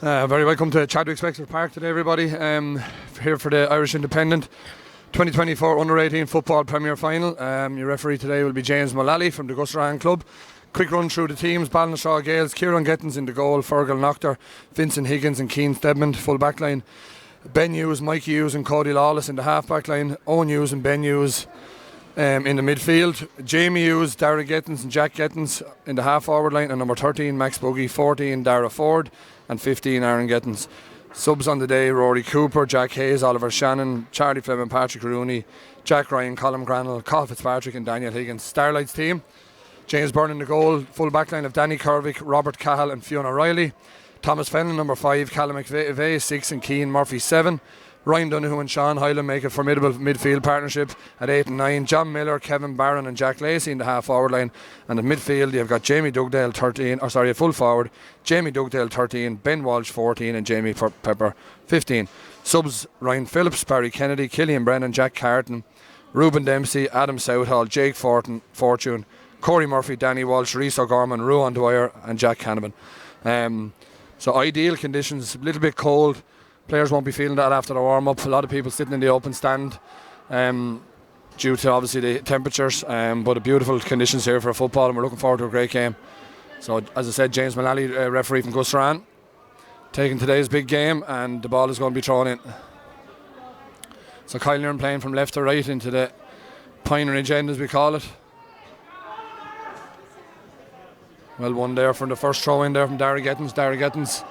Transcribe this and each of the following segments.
Very welcome to Chadwick's Wexford Park today, everybody. Here for the Irish Independent 2024 Under-18 Football Premier Final. Your referee today will be James Mullally from the Gusrahan Club. Quick run through the teams: Ballynastragh Gls, Kieran Gettins in the goal, Fergal Noctor, Vincent Higgins and Keane Stedman, full back line. Ben Hughes, Mikey Hughes and Cody Lawless in the half back line. Owen Hughes and Ben Hughes in the midfield. Jamie Hughes, Darren Gettins and Jack Gettins in the half forward line. And number 13, Max Buggy, 14, Dara Ford, and 15, Aaron Gettins. Subs on the day: Rory Cooper, Jack Hayes, Oliver Shannon, Charlie Fleming, Patrick Rooney, Jack Ryan, Colin Granell, Carl Fitzpatrick and Daniel Higgins. Starlights team: James Byrne in the goal, full back line of Danny Kervick, Robert Cahill and Fiona Riley. Thomas Fenton, number 5, Callum McVeigh, 6 and Keane Murphy, 7. Ryan Donoghue and Sean Hyland make a formidable midfield partnership at 8 and 9. John Miller, Kevin Barron and Jack Lacey in the half forward line. And at midfield you've got Jamie Dugdale, 13, at full forward, Jamie Dugdale, 13, Ben Walsh, 14 and Jamie Pepper, 15. Subs: Ryan Phillips, Barry Kennedy, Killian Brennan, Jack Carton, Ruben Dempsey, Adam Southall, Jake Fortune, Corey Murphy, Danny Walsh, Rhys O'Gorman, Ruan Dwyer and Jack Canavan. So ideal conditions, a little bit cold. Players won't be feeling that after the warm-up. A lot of people sitting in the open stand due to obviously the temperatures, but a beautiful conditions here for football, and we're looking forward to a great game. So as I said, James Mullally, referee from Gusrahan, taking today's big game, and the ball is going to be thrown in. So Kyle Nairn playing from left to right into the Pine Ridge end, as we call it. Well won there from the first throw in there from Dara Gettins. Dara Gettins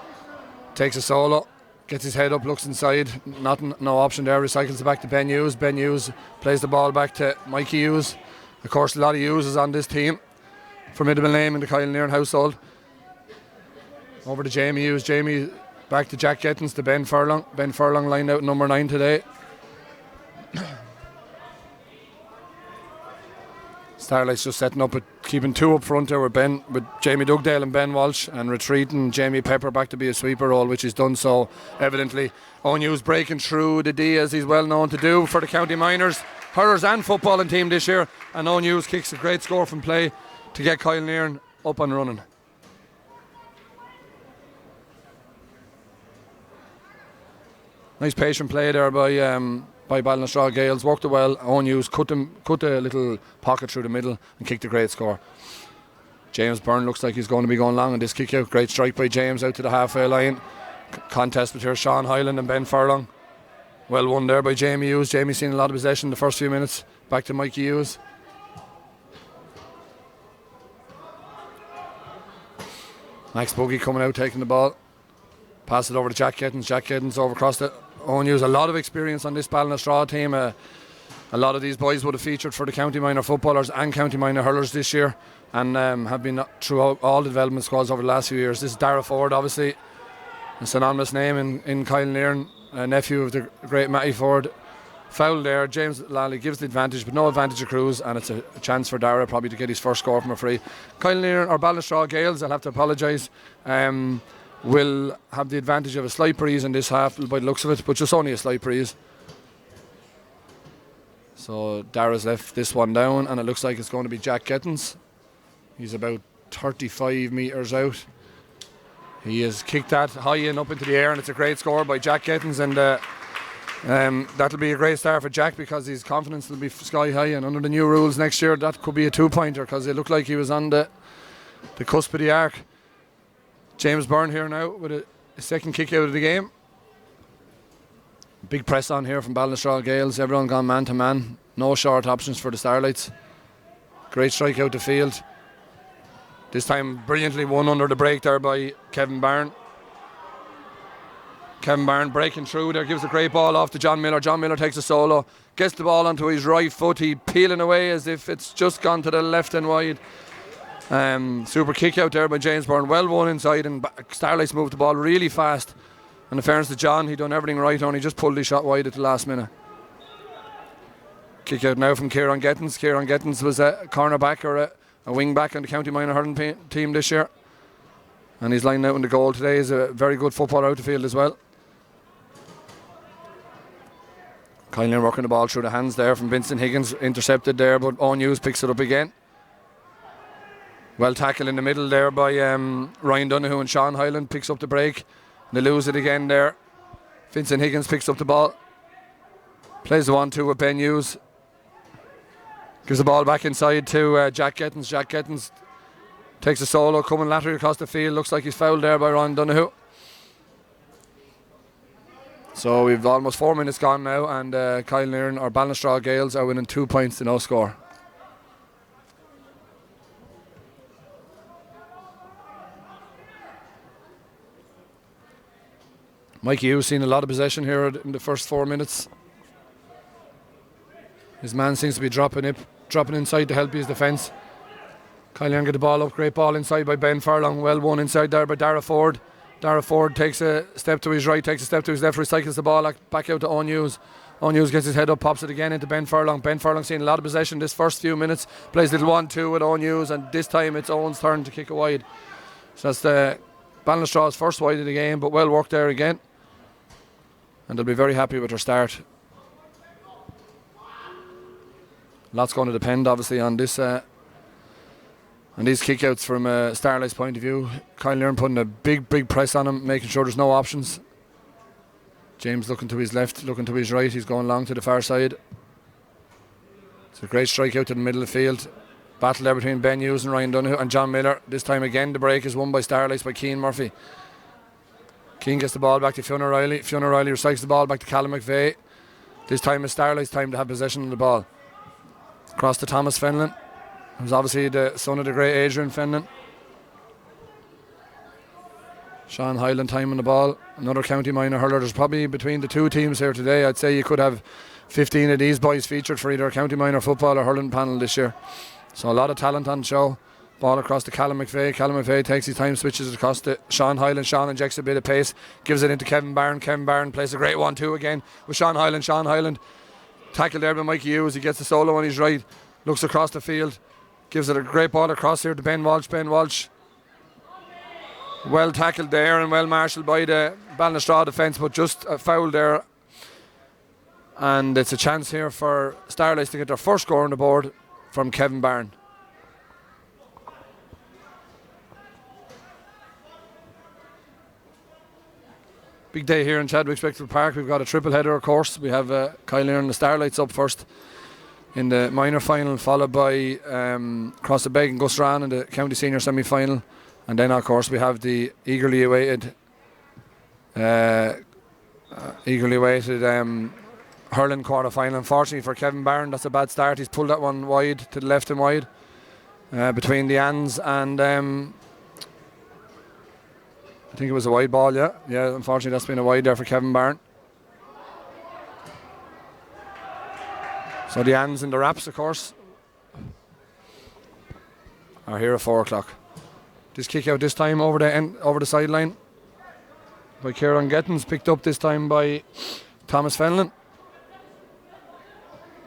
takes a solo, gets his head up, looks inside, no option there, recycles it back to Ben Hughes. Ben Hughes plays the ball back to Mikey Hughes. Of course, a lot of Hughes is on this team. Formidable name in the Kyle Nairn household. Over to Jamie Hughes. Jamie back to Jack Gettins to Ben Furlong. Ben Furlong lined out number 9 today. Starlights just setting up, keeping 2 up front there with Jamie Dugdale and Ben Walsh, and retreating Jamie Pepper back to be a sweeper role, which he's done so evidently. Owen Hughes breaking through the D, as he's well known to do for the County Minors, hurlers and footballing team this year, and Owen Hughes kicks a great score from play to get Kyle Nairn up and running. Nice patient play there by Ballynastragh Gls, worked it well. Owen Hughes cut a little pocket through the middle and kicked a great score. James Byrne looks like he's going to be going long on this kick out. Great strike by James out to the halfway line. Contest between Sean Hyland and Ben Furlong. Well won there by Jamie Hughes. Jamie seen a lot of possession in the first few minutes. Back to Mikey Hughes. Max Buggy coming out, taking the ball. Pass it over to Jack Gettins. Jack Gettins over across it. Owen Hughes, a lot of experience on this Ballynastragh team. A lot of these boys would have featured for the County Minor footballers and County Minor hurlers this year, and have been throughout all the development squads over the last few years. This is Dara Ford, obviously a synonymous name in Kyle Nairn, a nephew of the great Matty Ford. Foul there. James Lally gives the advantage, but no advantage accrues, and it's a chance for Dara probably to get his first score from a free. Kyle Nairn, or Ballynastragh Gls, I'll have to apologise, will have the advantage of a slight breeze in this half by the looks of it, but just only a slight breeze. So Dara's left this one down, and it looks like it's going to be Jack Gettins. He's about 35 metres out. He has kicked that high and up into the air, and it's a great score by Jack Gettins, and that'll be a great start for Jack, because his confidence will be sky high, and under the new rules next year that could be a 2-pointer, because it looked like he was on the cusp of the arc. James Byrne here now with a second kick out of the game. Big press on here from Ballynastragh Gls. Everyone gone man to man. No short options for the Starlights. Great strike out the field. This time brilliantly won under the break there by Kevin Byrne. Kevin Byrne breaking through there, gives a great ball off to John Miller. John Miller takes a solo, gets the ball onto his right foot. He peeling away as if it's just gone to the left and wide. Super kick out there by James Byrne, well won inside, and Starlights moved the ball really fast. And in fairness to John, he done everything right, only just pulled his shot wide at the last minute. Kick out now from Kieran Gettins. Kieran Gettins was a cornerback or a wing back on the County Minor hurling team this year, and he's lining out in the goal today. He's a very good footballer out the field as well. Kyle Nairn working the ball through the hands there from Vincent Higgins, intercepted there, but Owen Hughes picks it up again. Well tackled in the middle there by Ryan Donoghue, and Sean Hyland picks up the break. They lose it again there. Vincent Higgins picks up the ball. Plays the 1-2 with Ben Hughes. Gives the ball back inside to Jack Gettins. Jack Gettins takes a solo, coming laterally across the field. Looks like he's fouled there by Ron Donoghue. So we've almost 4 minutes gone now, and Kyle Nairn or Ballynastragh Gls are winning 2 points to no score. Mikey Hughes seen a lot of possession here in the first 4 minutes. His man seems to be dropping inside to help his defence. Kyle Nairn get the ball up, great ball inside by Ben Furlong, well won inside there by Dara Ford. Dara Ford takes a step to his right, takes a step to his left, recycles the ball back out to Owen Hughes. Owen Hughes gets his head up, pops it again into Ben Furlong. Ben Furlong seen a lot of possession this first few minutes, plays little 1-2 with Owen Hughes, and this time it's Owen's turn to kick a wide. So that's the Ballynastragh's first wide of the game, but well worked there again. And they'll be very happy with their start. Lots going to depend obviously on this and these kickouts from Starlight's point of view. Kyle Nairn putting a big press on him, making sure there's no options. James looking to his left, looking to his right. He's going long to the far side. It's a great strike out to the middle of the field. Battle there between Ben Hughes and Ryan Donoghue and John Miller. This time again the break is won by Starlights by Cian Murphy. Cian gets the ball back to Fionn O'Reilly. Fionn O'Reilly recycles the ball back to Callum McVeigh. This time it's Starlight's time to have possession of the ball. Across to Thomas Fenlon, who's obviously the son of the great Adrian Fenlon. Sean Hyland time on the ball. Another county minor hurler. There's probably between the two teams here today, I'd say you could have 15 of these boys featured for either a county minor football or hurling panel this year. So a lot of talent on show. Ball across to Callum McVeigh. Callum McVeigh takes his time, switches it across to Sean Hyland. Sean injects a bit of pace, gives it into Kevin Byrne. Kevin Byrne plays a great 1-2 again with Sean Hyland. Sean Hyland tackled there by Mikey Hughes. He gets the solo on his right, looks across the field, gives it a great ball across here to Ben Walsh. Ben Walsh, well tackled there and well marshalled by the Ballynastragh defence, but just a foul there. And it's a chance here for Starlights to get their first score on the board from Kevin Byrne. Big day here in Chadwick Spectral Park. We've got a triple header, of course. We have Kyle Nairn and the Starlights up first in the minor final, followed by Cross the Beg and Gusran in the county senior semi-final, and then of course we have the eagerly awaited hurling quarter final. Unfortunately for Kevin Byrne, that's a bad start. He's pulled that one wide to the left and wide between the Anns and I think it was a wide ball, yeah. Unfortunately that's been a wide there for Kevin Byrne. So the Anns and the Raps, of course, are here at 4 o'clock. This kick out this time over the sideline by Kieran Gettins, picked up this time by Thomas Fenlon.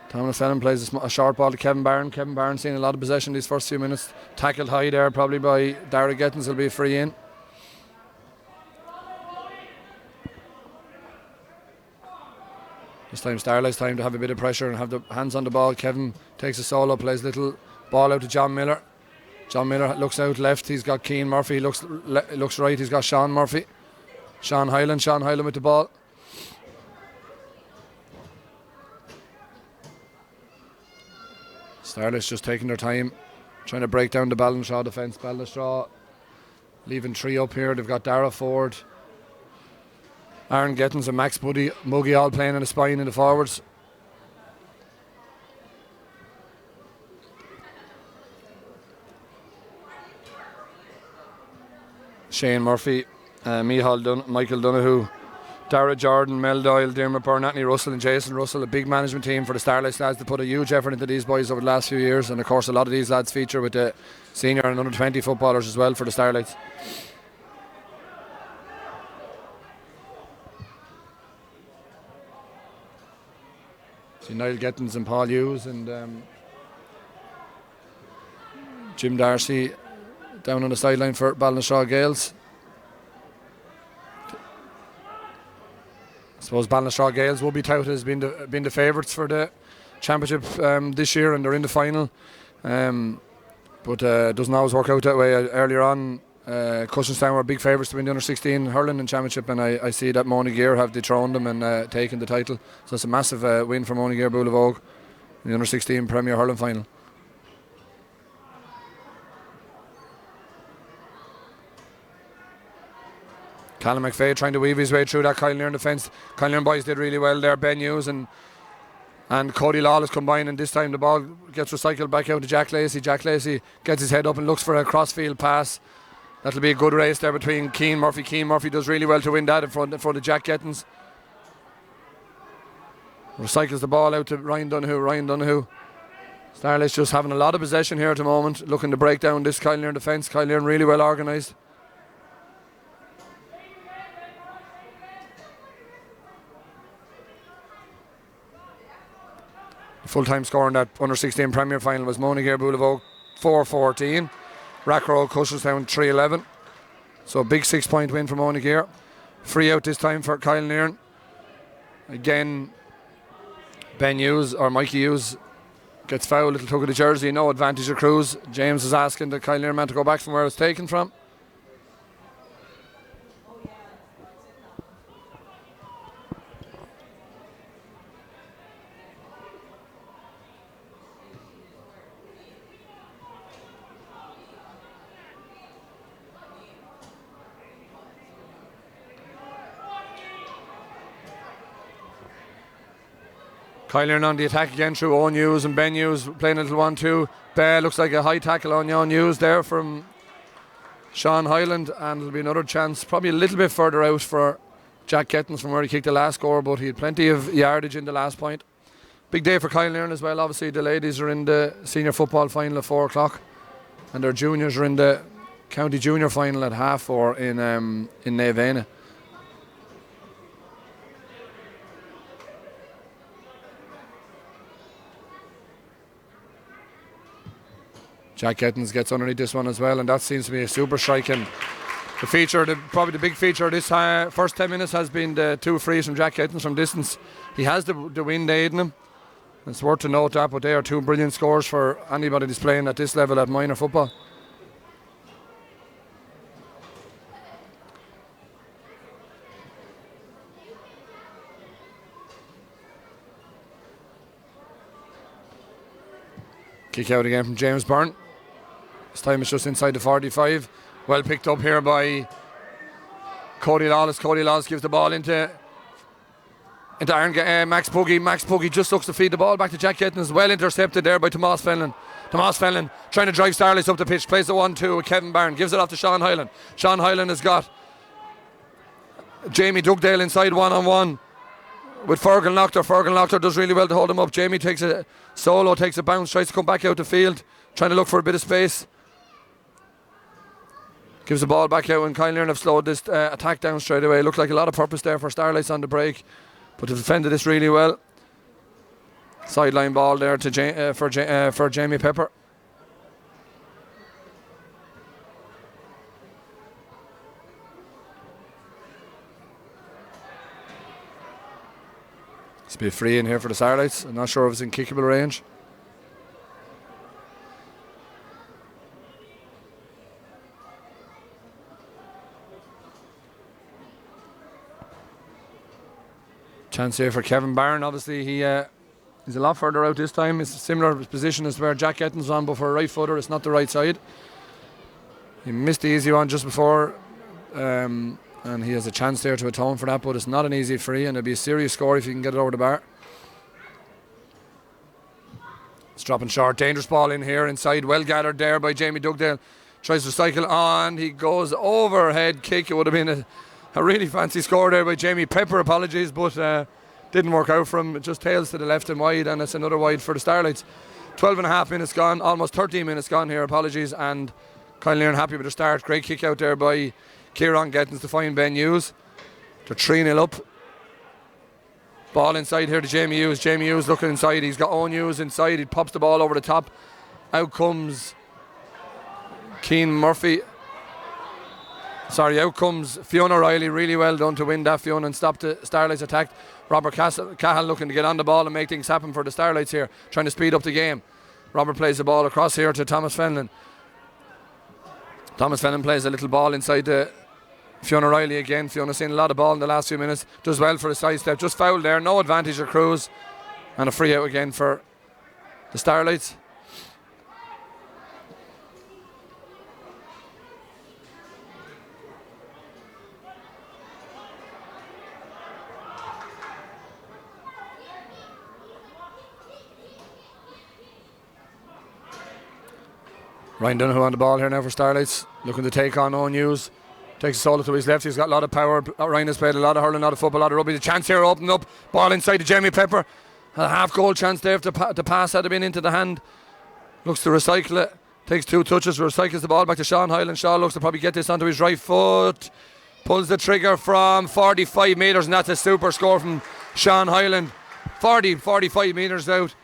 Thomas Fenlon plays a short ball to Kevin Byrne. Kevin Byrne seeing a lot of possession these first few minutes. Tackled high there probably by Dara Gettins. Will be a free in. This time Starlight's time to have a bit of pressure and have the hands on the ball. Kevin takes a solo, plays little ball out to John Miller. John Miller looks out left, he's got Cian Murphy. Looks right, he's got Sean Murphy. Sean Hyland with the ball. Starlight's just taking their time, trying to break down the Ballynastragh defence. Ballynastragh leaving 3 up here. They've got Dara Ford, Aaron Gettins and Max Muggy all playing on the spine in the forwards. Shane Murphy, Michael Donoghue, Dara Jordan, Mel Doyle, Dermot Byrne, Anthony Russell and Jason Russell. A big management team for the Starlights lads to put a huge effort into these boys over the last few years, and of course a lot of these lads feature with the senior and under 20 footballers as well for the Starlights. See Niall Gettins and Paul Hughes and Jim Darcy down on the sideline for Ballynastragh Gls. I suppose Ballynastragh Gls will be touted as being the favourites for the championship this year, and they're in the final. But it doesn't always work out that way. Earlier on, Cushenstown were big favourites to win the under-16 hurling and championship, and I see that Monaghan have dethroned them and taken the title. So it's a massive win for Monaghan Bull of Oak in the under-16 Premier Hurling final. Callum McVeigh trying to weave his way through that Kyle Nairn defence. Kyle Nairn boys did really well there. Ben Hughes and Cody Lawless combined, and this time the ball gets recycled back out to Jack Lacey. Jack Lacey gets his head up and looks for a crossfield pass. That'll be a good race there between Keane Murphy. Keane Murphy does really well to win that in front of Jack Gettins. Recycles the ball out to Ryan Donoghue. Starlights just having a lot of possession here at the moment, looking to break down this Kyle Nairn defence. Kyle Nairn really well organised. The full-time score in that under-16 Premier final was Monaghan Bull of Oak 4-14. Rackrow Cushenstown 3-11. So a big 6-point win for Monaghan. Free out this time for Kyle Nairn. Again, Ben Hughes or Mikey Hughes gets fouled, little tug of the jersey, no advantage of Cruz. James is asking the Kyle Nairn man to go back from where it was taken from. Kyle Nairn on the attack again through Owen Hughes and Ben Hughes playing a little 1-2. Looks like a high tackle on Owen Hughes there from Sean Hyland, and it'll be another chance, probably a little bit further out for Jack Gettins from where he kicked the last score, but he had plenty of yardage in the last point. Big day for Kyle Nairn as well. Obviously the ladies are in the senior football final at 4 o'clock, and their juniors are in the county junior final at 4:30 in Navenna. Jack Gettins gets underneath this one as well, and that seems to be a super strike. And the feature, probably the big feature of this first 10 minutes has been the 2 frees from Jack Gettins from distance. He has the wind aiding him. It's worth to note that, but they are 2 brilliant scores for anybody that's playing at this level at minor football. Kick out again from James Byrne. This time it's just inside the 45. Well picked up here by Cody Lawless. Cody Lawless gives the ball into Max Puggy. Max Puggy just looks to feed the ball back to Jack Gettins. Well intercepted there by Tomas Fenlon. Tomas Fenlon trying to drive Starlights up the pitch. Plays the 1-2 with Kevin Byrne. Gives it off to Sean Hyland. Sean Hyland has got Jamie Dugdale inside one-on-one with Fergal Lochter. Fergal Lochter does really well to hold him up. Jamie takes a solo, takes a bounce, tries to come back out the field, trying to look for a bit of space. Gives the ball back out, and Kyle Nairn have slowed this attack down straight away. Looked like a lot of purpose there for Starlights on the break, but they've defended this really well. Sideline ball there to for Jamie Pepper. It's a bit free in here for the Starlights. I'm not sure if it's in kickable range. Chance here for Kevin Byrne. Obviously he's a lot further out this time. It's a similar position as where Jack Gettins was on, but for a right footer it's not the right side. He missed the easy one just before, and he has a chance there to atone for that, but it's not an easy free, and it'll be a serious score if he can get it over the bar. It's dropping short. Dangerous ball in here inside. Well gathered there by Jamie Dugdale. Tries to cycle on. He goes overhead kick. It would have been a really fancy score there by Jamie Pepper. Apologies, but didn't work out for him. It just tails to the left and wide, and it's another wide for the Starlights. 12 and a half minutes gone. Almost 13 minutes gone here. Apologies. And Kyle Nairn happy with the start. Great kick out there by Kieran Gettins to find Ben Hughes. They're 3-0 up. Ball inside here to Jamie Hughes. Jamie Hughes looking inside. He's got Owen Hughes inside. He pops the ball over the top. Out comes Keane Murphy. Out comes Fiona Riley. Really well done to win that, Fiona, and stop the Starlights attack. Robert Cahill looking to get on the ball and make things happen for the Starlights here, trying to speed up the game. Robert plays the ball across here to Thomas Fenlon. Thomas Fennan plays a little ball inside to Fiona Riley again. Fiona's seen a lot of ball in the last few minutes. Does well for a sidestep. Just fouled there. No advantage of Cruz. And a free out again for the Starlights. Ryan Donoghue on the ball here now for Starlights, looking to take on Owen Hughes. Takes a solo to his left. He's got a lot of power. Ryan has played a lot of hurling, a lot of football, a lot of rugby. The chance here opened up. Ball inside to Jamie Pepper. A half goal chance there if the pass had been into the hand. Looks to recycle it. Takes 2 touches, recycles the ball back to Sean Hyland. Shaw looks to probably get this onto his right foot. Pulls the trigger from 45 metres, and that's a super score from Sean Hyland. 45 metres out.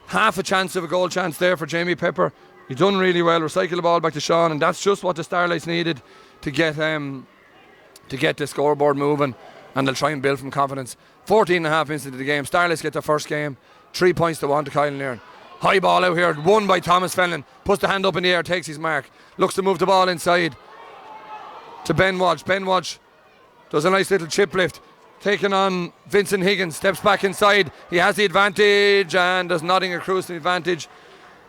Half a chance of a goal chance there for Jamie Pepper. He done really well. Recycle the ball back to Sean, and that's just what the Starlights needed to get the scoreboard moving, and they'll try and build from confidence. 14 and a half minutes into the game. Starlights get their first game. 3 points to 1 to Kyle Nairn. High ball out here, won by Thomas Fennan. Puts the hand up in the air, takes his mark. Looks to move the ball inside to Ben Walsh. Ben Walsh does a nice little chip lift. Taking on Vincent Higgins. Steps back inside. He has the advantage, and does Nottingham Cruz the advantage.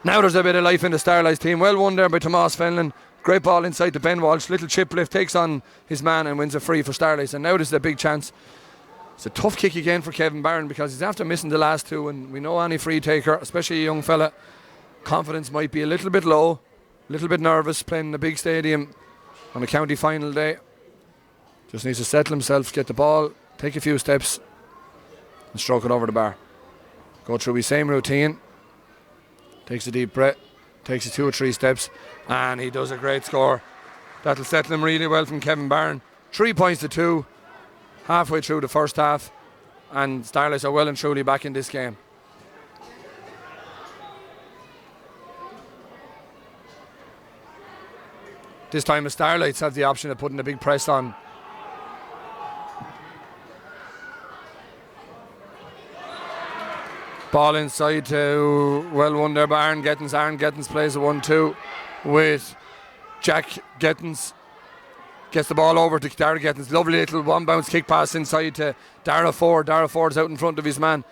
Now there's a bit of life in the Starlights team. Well won there by Tomas Fenlon. Great ball inside to Ben Walsh. Little chip lift, takes on his man and wins a free for Starlights. And now this is a big chance. It's a tough kick again for Kevin Barron because he's after missing the last 2. And we know any free taker, especially a young fella, confidence might be a little bit low, a little bit nervous playing in a big stadium on a county final day. Just needs to settle himself, get the ball, take a few steps and stroke it over the bar. Go through his same routine. Takes a deep breath, takes 2 or 3 steps, and he does a great score. That'll settle him really well from Kevin Barron. 3 points to 2, halfway through the first half, and Starlights are well and truly back in this game. This time the Starlights have the option of putting a big press on. Ball inside to, well won there by Aaron Gettins. Aaron Gettins plays a 1-2 with Jack Gettins. Gets the ball over to Dara Gettins. Lovely little one bounce kick pass inside to Dara Ford. Dara Ford's out in front of his man.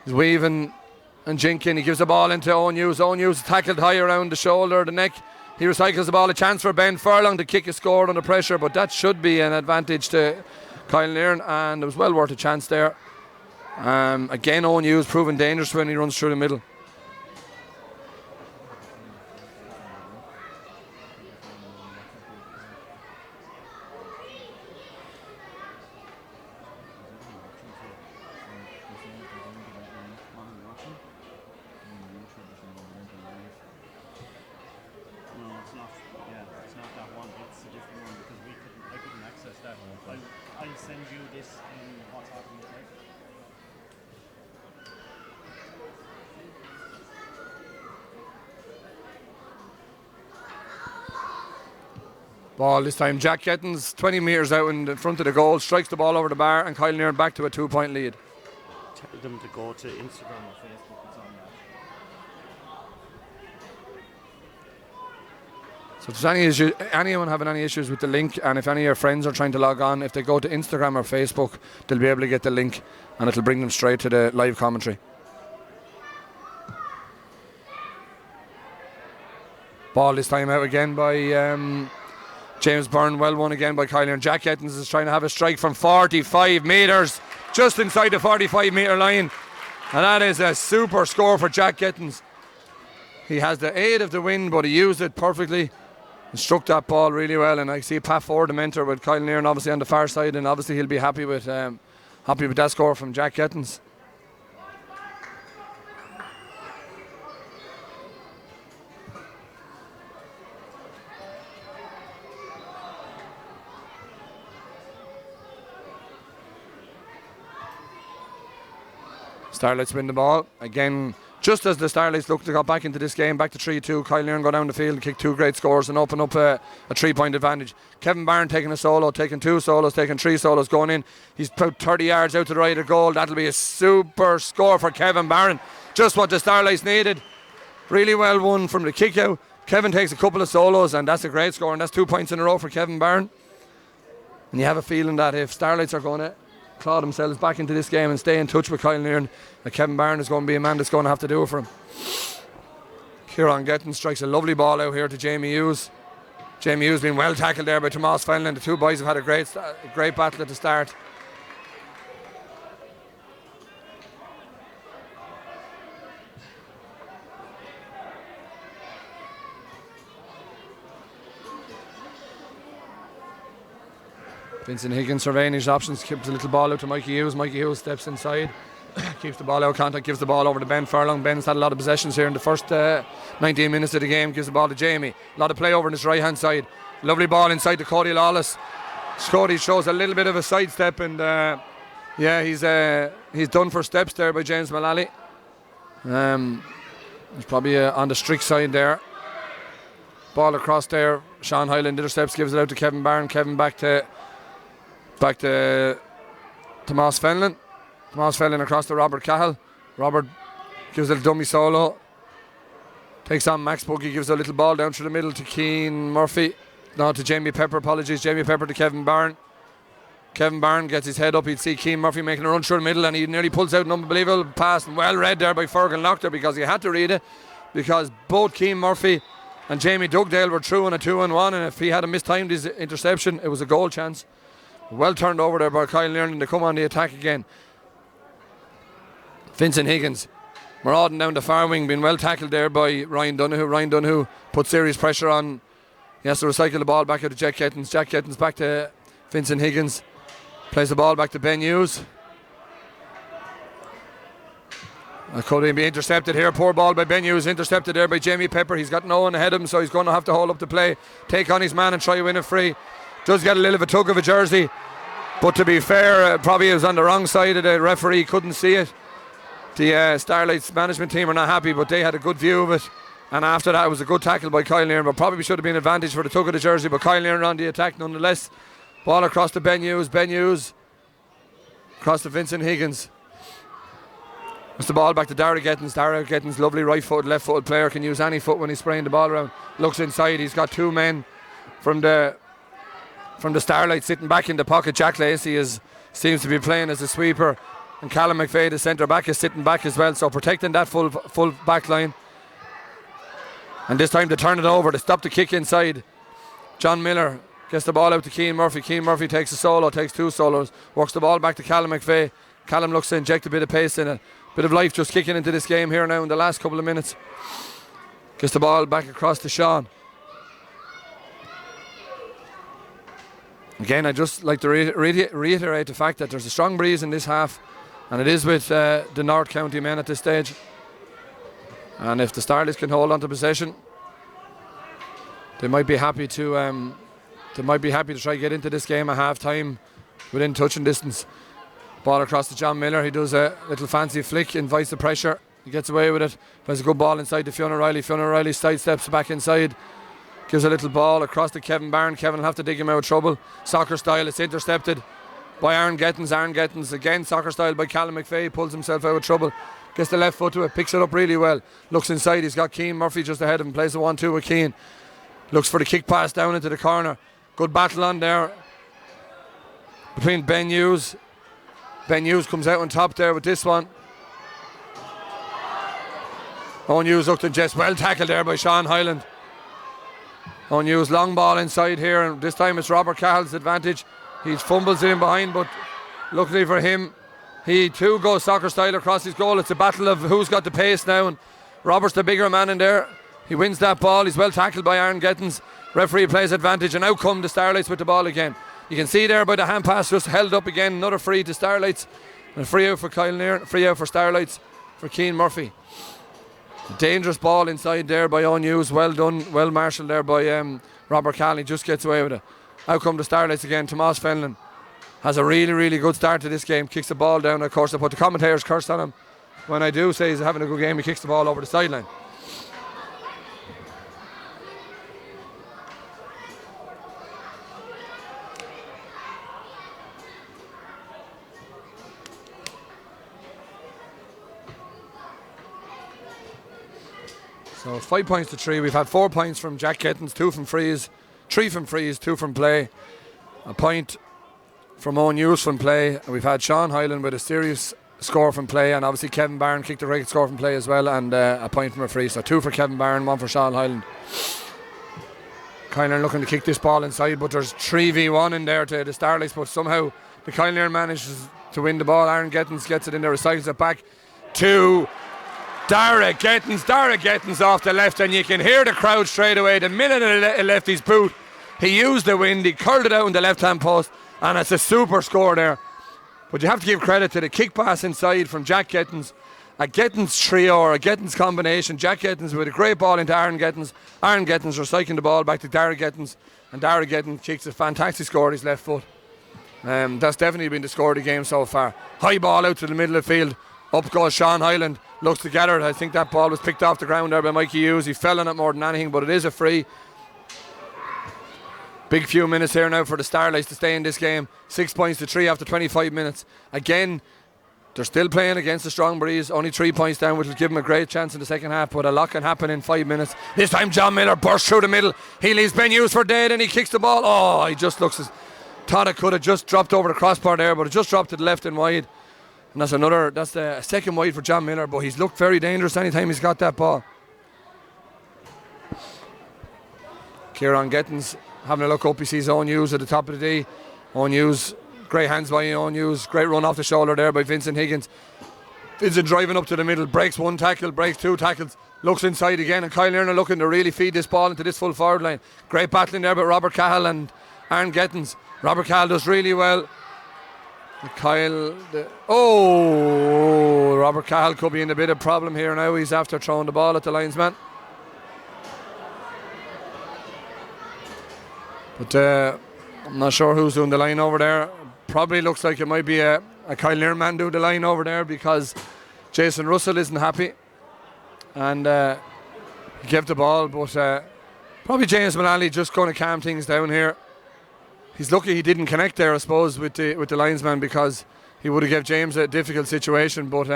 He's weaving and jinking. He gives the ball into Owen Hughes. Owen Hughes tackled high around the shoulder, the neck. He recycles the ball. A chance for Ben Furlong to kick a score under pressure, but that should be an advantage to Kyle Nairn, and it was well worth a chance there. Again, Owen Hughes proving dangerous when he runs through the middle. I'll send you this in WhatsApp. Ball this time, Jack Gettins, 20 metres out in front of the goal, strikes the ball over the bar, and Kyle Nairn back to a 2-point lead. Tell them to go to Instagram or Facebook, it's on that. So if there's anyone having any issues with the link, and if any of your friends are trying to log on, if they go to Instagram or Facebook, they'll be able to get the link, and it'll bring them straight to the live commentary. Ball this time out again by James Byrne, well won again by Kyle Nairn. Jack Gettins is trying to have a strike from 45 metres, just inside the 45 metre line, and that is a super score for Jack Gettins. He has the aid of the wind, but he used it perfectly and struck that ball really well. And I see Pat Ford, the mentor, with Kyle Nairn obviously on the far side, and obviously he'll be happy with that score from Jack Gettins. Starlights win the ball. Again, just as the Starlights look to go back into this game, back to 3-2, Kyle Nairn go down the field, kick 2 great scores and open up a 3-point advantage. Kevin Barron taking a solo, taking 2 solos, taking 3 solos, going in. He's about 30 yards out to the right of goal. That'll be a super score for Kevin Barron. Just what the Starlights needed. Really well won from the kick out. Kevin takes a couple of solos, and that's a great score, and that's 2 points in a row for Kevin Byrne. And you have a feeling that if Starlights are going to claw themselves back into this game and stay in touch with Kyle Nairn, that Kevin Byrne is going to be a man that's going to have to do it for him. Kieran Getton strikes a lovely ball out here to Jamie Hughes. Jamie Hughes been well tackled there by Tomas Fenlon. The two boys have had a great battle at the start. Vincent Higgins surveying his options, keeps a little ball out to Mikey Hughes. Mikey Hughes steps inside, keeps the ball out of contact, gives the ball over to Ben Furlong. Ben's had a lot of possessions here in the first 19 minutes of the game, gives the ball to Jamie. A lot of play over on his right hand side. Lovely ball inside to Cody Lawless. Cody shows a little bit of a sidestep, and he's done for steps there by James Mullally. He's probably on the strict side there. Ball across there. Sean Hyland intercepts, gives it out to Kevin Byrne. Kevin back to Tomas Fenlon. Tomas Fenlon across to Robert Cahill. Robert gives a dummy solo. Takes on Max Buggy, gives a little ball down through the middle to Keane Murphy. No, to Jamie Pepper, apologies. Jamie Pepper to Kevin Byrne. Kevin Byrne gets his head up. He'd see Keane Murphy making a run through the middle, and he nearly pulls out an unbelievable pass. And well read there by Fergal Lochter, because he had to read it, because both Keane Murphy and Jamie Dugdale were through on a 2-on-1, and if he had mistimed his interception, it was a goal chance. Well turned over there by Kyle Nairn to come on the attack again. Vincent Higgins marauding down the far wing, being well tackled there by Ryan Donoghue. Ryan Donoghue put serious pressure on. He has to recycle the ball back out to Jack Kettins. Jack Kettins back to Vincent Higgins. Plays the ball back to Ben Hughes. Could he be intercepted here? Poor ball by Ben Hughes, intercepted there by Jamie Pepper. He's got no one ahead of him, so he's going to have to hold up the play, take on his man and try to win it free. Does get a little of a tug of a jersey, but to be fair, probably it was on the wrong side of the referee, couldn't see it. The Starlights management team are not happy, but they had a good view of it, and after that it was a good tackle by Kyle Nairn, but probably should have been an advantage for the tug of the jersey, but Kyle Nairn on the attack nonetheless. Ball across to Ben Hughes. Ben Hughes across to Vincent Higgins. It's the ball back to Dara Gettins. Dara Gettins, lovely right-footed, left-footed player, can use any foot when he's spraying the ball around. Looks inside, he's got two men from the Starlights sitting back in the pocket. Jack Lacey seems to be playing as a sweeper, and Callum McVeigh, the centre back, is sitting back as well, so protecting that full back line. And this time to turn it over, to stop the kick inside. John Miller gets the ball out to Keane Murphy. Keane Murphy takes a solo, takes two solos, works the ball back to Callum McVeigh. Callum looks to inject a bit of pace in it, bit of life just kicking into this game here now in the last couple of minutes. Gets the ball back across to Sean. Again, I'd just like to reiterate the fact that there's a strong breeze in this half, and it is with the North County men at this stage. And if the Starlights can hold on to possession, they might be happy to try to get into this game at half time within touching distance. Ball across to John Miller. He does a little fancy flick, invites the pressure. He gets away with it. Plays a good ball inside to Fiona Riley. Fiona Riley sidesteps back inside. Gives a little ball across to Kevin Byrne. Kevin will have to dig him out of trouble. Soccer style, it's intercepted by Aaron Gettins. Aaron Gettins again, soccer style by Callum McVeigh. Pulls himself out of trouble. Gets the left foot to it. Picks it up really well. Looks inside. He's got Keane Murphy just ahead of him. Plays the 1-2 with Keane. Looks for the kick pass down into the corner. Good battle on there between Ben Hughes. Ben Hughes comes out on top there with this one. Owen Hughes looked at Jess. Well tackled there by Sean Hyland. Owen Hughes, long ball inside here, and this time it's Robert Cahill's advantage. He fumbles it in behind, but luckily for him, he too goes soccer style across his goal. It's a battle of who's got the pace now, and Robert's the bigger man in there. He wins that ball. He's well tackled by Aaron Gettins. Referee plays advantage, and out come the Starlights with the ball again. You can see there by the hand pass just held up again. Another free to Starlights, and a free out for Kyle Nairn, free out for Starlights for Keane Murphy. A dangerous ball inside there by Owen Hughes. Well done, well marshalled there by Robert Calley. Just gets away with it. Out come the Starlights again. Tomas Fenlon has a really, really good start to this game. Kicks the ball down. Of course, I put the commentators curse on him when I do say he's having a good game. He kicks the ball over the sideline. So 5 points to 3. We've had 4 points from Jack Gittins, 2 from frees, 3 from frees, 2 from play, a point from Owen Hughes from play. And we've had Sean Hyland with a serious score from play, and obviously Kevin Barron kicked a great score from play as well, and a point from a free. So 2 for Kevin Barron, 1 for Sean Hyland. Kylenairn looking to kick this ball inside, but there's 3v1 in there to the Starlights, but somehow the Kylenairn manages to win the ball. Aaron Gittins gets it in there, recycles it back to Dara Gittins. Dara Gittins off the left, and you can hear the crowd straight away. The minute it left his boot, he used the wind, he curled it out in the left hand post, and it's a super score there. But you have to give credit to the kick pass inside from Jack Gittins. A Gittins trio or a Gittins combination. Jack Gittins with a great ball into Aaron Gittins. Aaron Gittins recycling the ball back to Dara Gittins, and Dara Gittins kicks a fantastic score with his left foot. That's definitely been the score of the game so far. High ball out to the middle of the field. Up goes Sean Hyland. Looks to get it. I think that ball was picked off the ground there by Mikey Hughes. He fell on it more than anything, but it is a free. Big few minutes here now for the Starlights to stay in this game. 6 points to 3 after 25 minutes. Again, they're still playing against a strong breeze. Only 3 points down, which will give them a great chance in the second half, but a lot can happen in 5 minutes. This time John Miller bursts through the middle. He leaves Ben Hughes for dead, and he kicks the ball. Oh, he just looks as... Thought it could have just dropped over the crossbar there, but it just dropped to the left and wide. And that's the second wide for John Miller, but he's looked very dangerous anytime he's got that ball. Kieran Gittins having a look up. He sees Owen Hughes at the top of the D. Owen Hughes, great hands by Owen Hughes. Great run off the shoulder there by Vincent Higgins. Vincent driving up to the middle, breaks 1 tackle, breaks 2 tackles, looks inside again, and Kylenairn are looking to really feed this ball into this full forward line. Great battling there by Robert Cahill and Aaron Gittins. Robert Cahill does really well. Robert Cahill could be in a bit of problem here now. He's after throwing the ball at the linesman. But I'm not sure who's doing the line over there. Probably looks like it might be a Kylenairn man doing the line over there, because Jason Russell isn't happy. And he gave the ball, but probably James Mullally just going to calm things down here. He's lucky he didn't connect there, I suppose, with the linesman, because he would have given James a difficult situation. But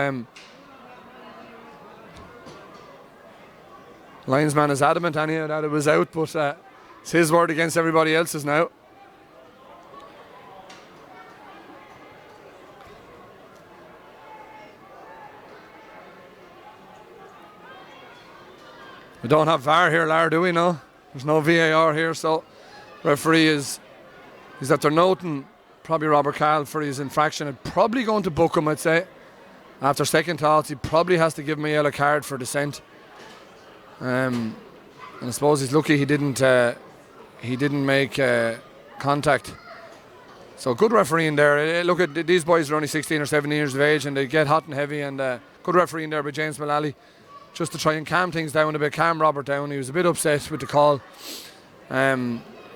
linesman is adamant anyhow that it was out, but it's his word against everybody else's now. We don't have VAR here, Lar, do we? No, there's no VAR here, so referee is after noting probably Robert Cahill for his infraction and probably going to book him, I'd say. After second thoughts, he probably has to give him a yellow card for dissent. And I suppose he's lucky he didn't make contact. So good refereeing there. Look at these boys are only 16 or 17 years of age, and they get hot and heavy, and good refereeing there by James Mullally, just to try and calm things down a bit, calm Robert down. He was a bit upset with the call.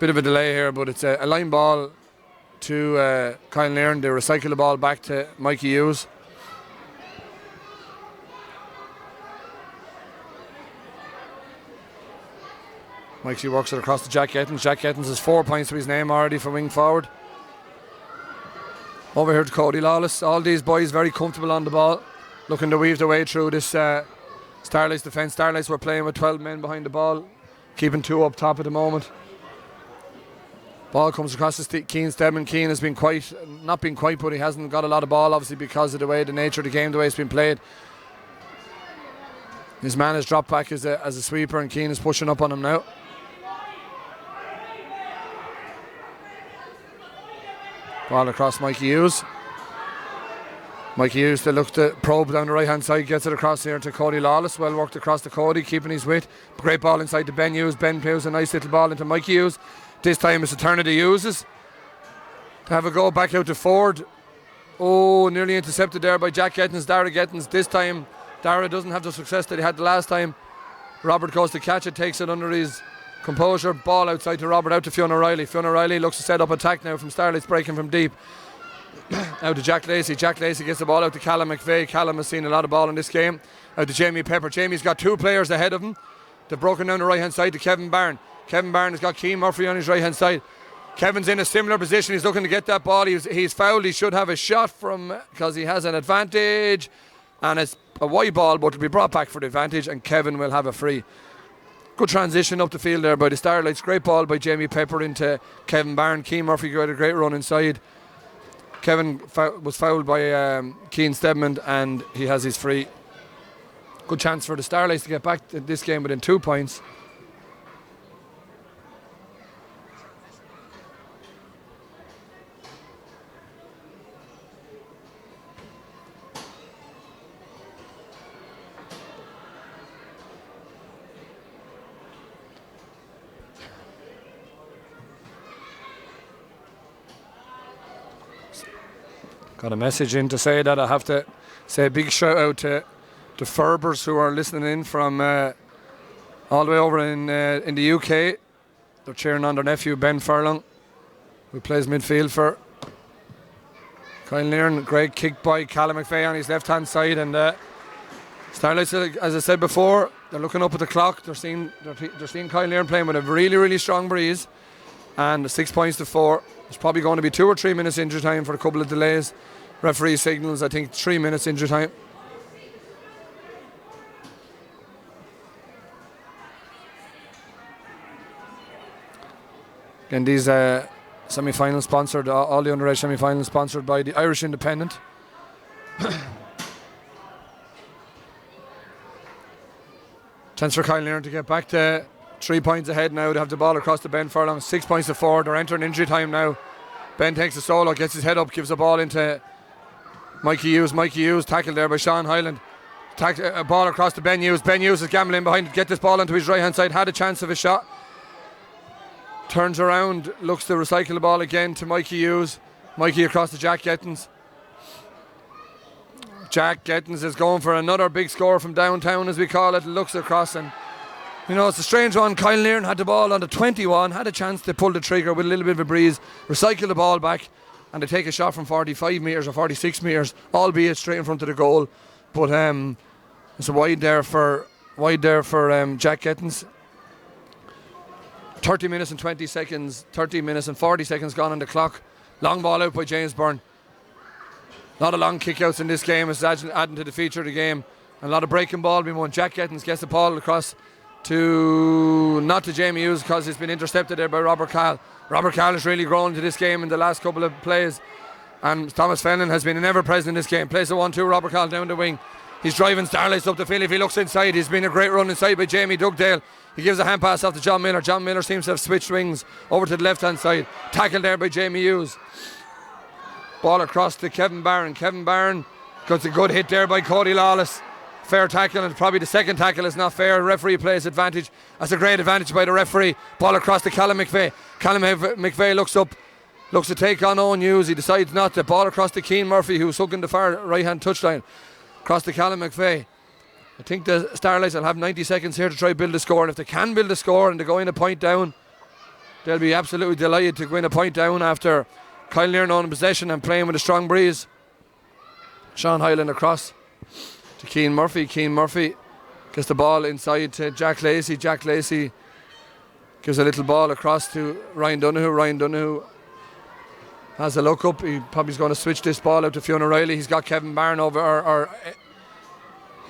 Bit of a delay here, but it's a line ball to Kylenairn. They recycle the ball back to Mikey Hughes. Mikey works it across to Jack Gittins. Jack Gittins has 4 points to his name already for wing forward. Over here to Cody Lawless. All these boys very comfortable on the ball, looking to weave their way through this Starlights defence. Starlights were playing with 12 men behind the ball, keeping 2 up top at the moment. Ball comes across to Keane. Stedman Keane has been not been quite, but he hasn't got a lot of ball, obviously, because of the nature of the game, the way it's been played. His man has dropped back as a sweeper, and Keane is pushing up on him now. Ball across Mikey Hughes. Mikey Hughes to look to probe down the right hand side, gets it across here to Cody Lawless. Well worked across to Cody, keeping his wit. Great ball inside to Ben Hughes. Ben Hughes, a nice little ball into Mikey Hughes. This time it's a turn of the Hughes to have a go back out to Ford. Oh, nearly intercepted there by Jack Gittins, Dara Gittins. This time Dara doesn't have the success that he had the last time. Robert goes to catch it, takes it under his composure. Ball outside to Robert, out to Fionn O'Reilly. Fionn O'Reilly looks to set up attack now from Starlights, breaking from deep. Out to Jack Lacey. Jack Lacey gets the ball out to Callum McVeigh. Callum has seen a lot of ball in this game. Out to Jamie Pepper. Jamie's got 2 players ahead of him. They've broken down the right hand side to Kevin Byrne. Kevin Byrne has got Keane Murphy on his right hand side. Kevin's in a similar position. He's looking to get that ball. He's fouled. He should have a shot from, because he has an advantage. and it's a wide ball, but it'll be brought back for the advantage, and Kevin will have a free. Good transition up the field there by the Starlights. Great ball by Jamie Pepper into Kevin Byrne. Keane Murphy got a great run inside. Kevin was fouled by Keane Stedman, and he has his free. Good chance for the Starlights to get back to this game within 2 points. Got a message in to say that I have to say a big shout out to the Ferbers who are listening in from all the way over in the UK. They're cheering on their nephew Ben Furlong, who plays midfield for Kyle Nairn. Great kick by Callum McVeigh on his left hand side, and Starlights, as I said before, they're looking up at the clock. They're seeing Kyle Nairn playing with a really, really strong breeze, and 6 points to 4. There's probably going to be 2 or 3 minutes injury time for a couple of delays. Referee signals, I think, 3 minutes injury time. Again, these semi-finals sponsored, all the underage semi-finals sponsored by the Irish Independent. Chance for Kyle Nairn to get back to 3 points ahead now. They have the ball across to Ben Furlong. 6 points to 4. They're entering injury time now. Ben takes a solo, gets his head up, gives the ball into Mikey Hughes. Mikey Hughes tackled there by Sean Hyland. A ball across to Ben Hughes. Ben Hughes is gambling behind. Get this ball onto his right hand side. Had a chance of a shot. Turns around, looks to recycle the ball again to Mikey Hughes. Mikey across to Jack Gettins. Jack Gettins is going for another big score from downtown, as we call it. Looks across, and you know, it's a strange one. Kyle Nairn had the ball on the 21, had a chance to pull the trigger with a little bit of a breeze, recycle the ball back, and they take a shot from 45 metres or 46 metres, albeit straight in front of the goal. But it's a wide there for Jack Gettins. 30 minutes and 20 seconds, 30 minutes and 40 seconds gone on the clock. Long ball out by James Byrne. A lot of long kickouts in this game. It's adding to the feature of the game. A lot of breaking ball being won. Jack Gettins gets the ball across not to Jamie Hughes, because it's been intercepted there by Robert Cahill. Robert Cahill has really grown into this game in the last couple of plays, and Thomas Fenlon has been ever present in this game. Plays a 1-2, Robert Cahill down the wing. He's driving Starlights up the field. If he looks inside, he's been a great run inside by Jamie Dugdale. He gives a hand pass off to John Miller. John Miller seems to have switched wings over to the left hand side. Tackled there by Jamie Hughes. Ball across to Kevin Byrne. Kevin Byrne gets a good hit there by Cody Lawless. Fair tackle, and probably the second tackle is not fair. Referee plays advantage. That's a great advantage by the referee. Ball across to Callum McVeigh. Callum McVeigh looks up, looks to take on Owen Hughes. He decides not to. Ball across to Keane Murphy, who's hooking the far right hand touchline. Across to Callum McVeigh. I think the Starlights will have 90 seconds here to try to build a score, and if they can build a score and they go in a point down, they'll be absolutely delighted to go in a point down after Kyle Nairn owning possession and playing with a strong breeze. Sean Hyland across to Keane Murphy. Keane Murphy gets the ball inside to Jack Lacey. Jack Lacey gives a little ball across to Ryan Donoghue. Ryan Donoghue has a look up. He probably is going to switch this ball out to Fionn O'Reilly. He's got Kevin Byrne over,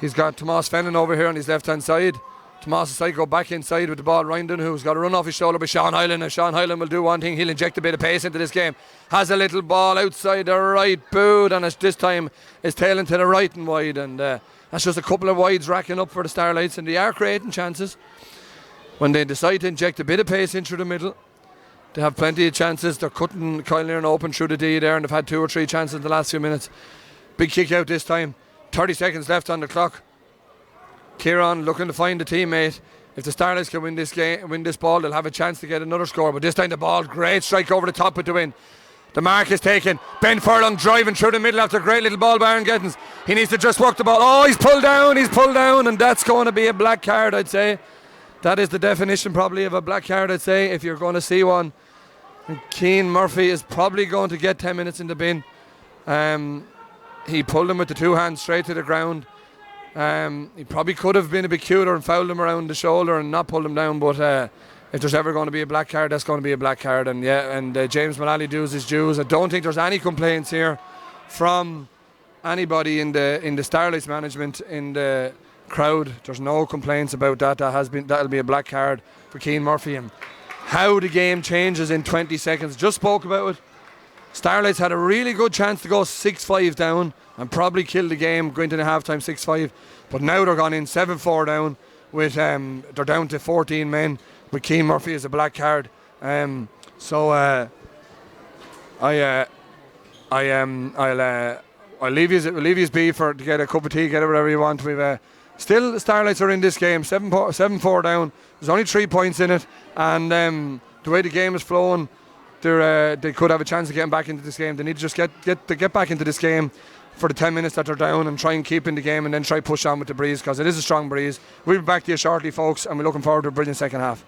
he's got Tomas Fennon over here on his left hand side. Tomas decides to go back inside with the ball. Ryan Donoghue got a run off his shoulder by Sean Hyland, and Sean Hyland will do one thing. He'll inject a bit of pace into this game. Has a little ball outside the right boot, and this time is tailing to the right and wide, and that's just a couple of wides racking up for the Starlights, and they are creating chances. When they decide to inject a bit of pace in through the middle, they have plenty of chances. They're cutting Kyle Nairn open through the D there, and they've had 2 or 3 chances in the last few minutes. Big kick out this time. 30 seconds left on the clock. Kieran looking to find a teammate. If the Starlights can win this ball, they'll have a chance to get another score. But this time the ball, great strike over the top with the win. The mark is taken. Ben Furlong driving through the middle after a great little ball by Aaron Gettins. He needs to just work the ball. Oh, he's pulled down, and that's going to be a black card, I'd say. That is the definition probably of a black card, I'd say, if you're going to see one. And Keane Murphy is probably going to get 10 minutes in the bin. He pulled him with the 2 hands straight to the ground. He probably could have been a bit cuter and fouled him around the shoulder and not pulled him down, but if there's ever going to be a black card, that's going to be a black card. And James Mullally does his dues. I don't think there's any complaints here from anybody in the Starlights management in the crowd, there's no complaints about that. That'll be a black card for Keane Murphy. And how the game changes in 20 seconds. Just spoke about it. Starlights had a really good chance to go 6-5 down and probably kill the game going into the half time 6-5. But now they're gone in 7-4 down with they're down to 14 men with Keane Murphy as a black card. I'll leave you be to get a cup of tea, get whatever you want. We've still the Starlights are in this game, 7-4 down. There's only 3 points in it, and the way the game is flowing, they could have a chance of getting back into this game. They need to just get back into this game for the 10 minutes that they're down and try and keep in the game and then try push on with the breeze, because it is a strong breeze. We'll be back to you shortly, folks, and we're looking forward to a brilliant second half.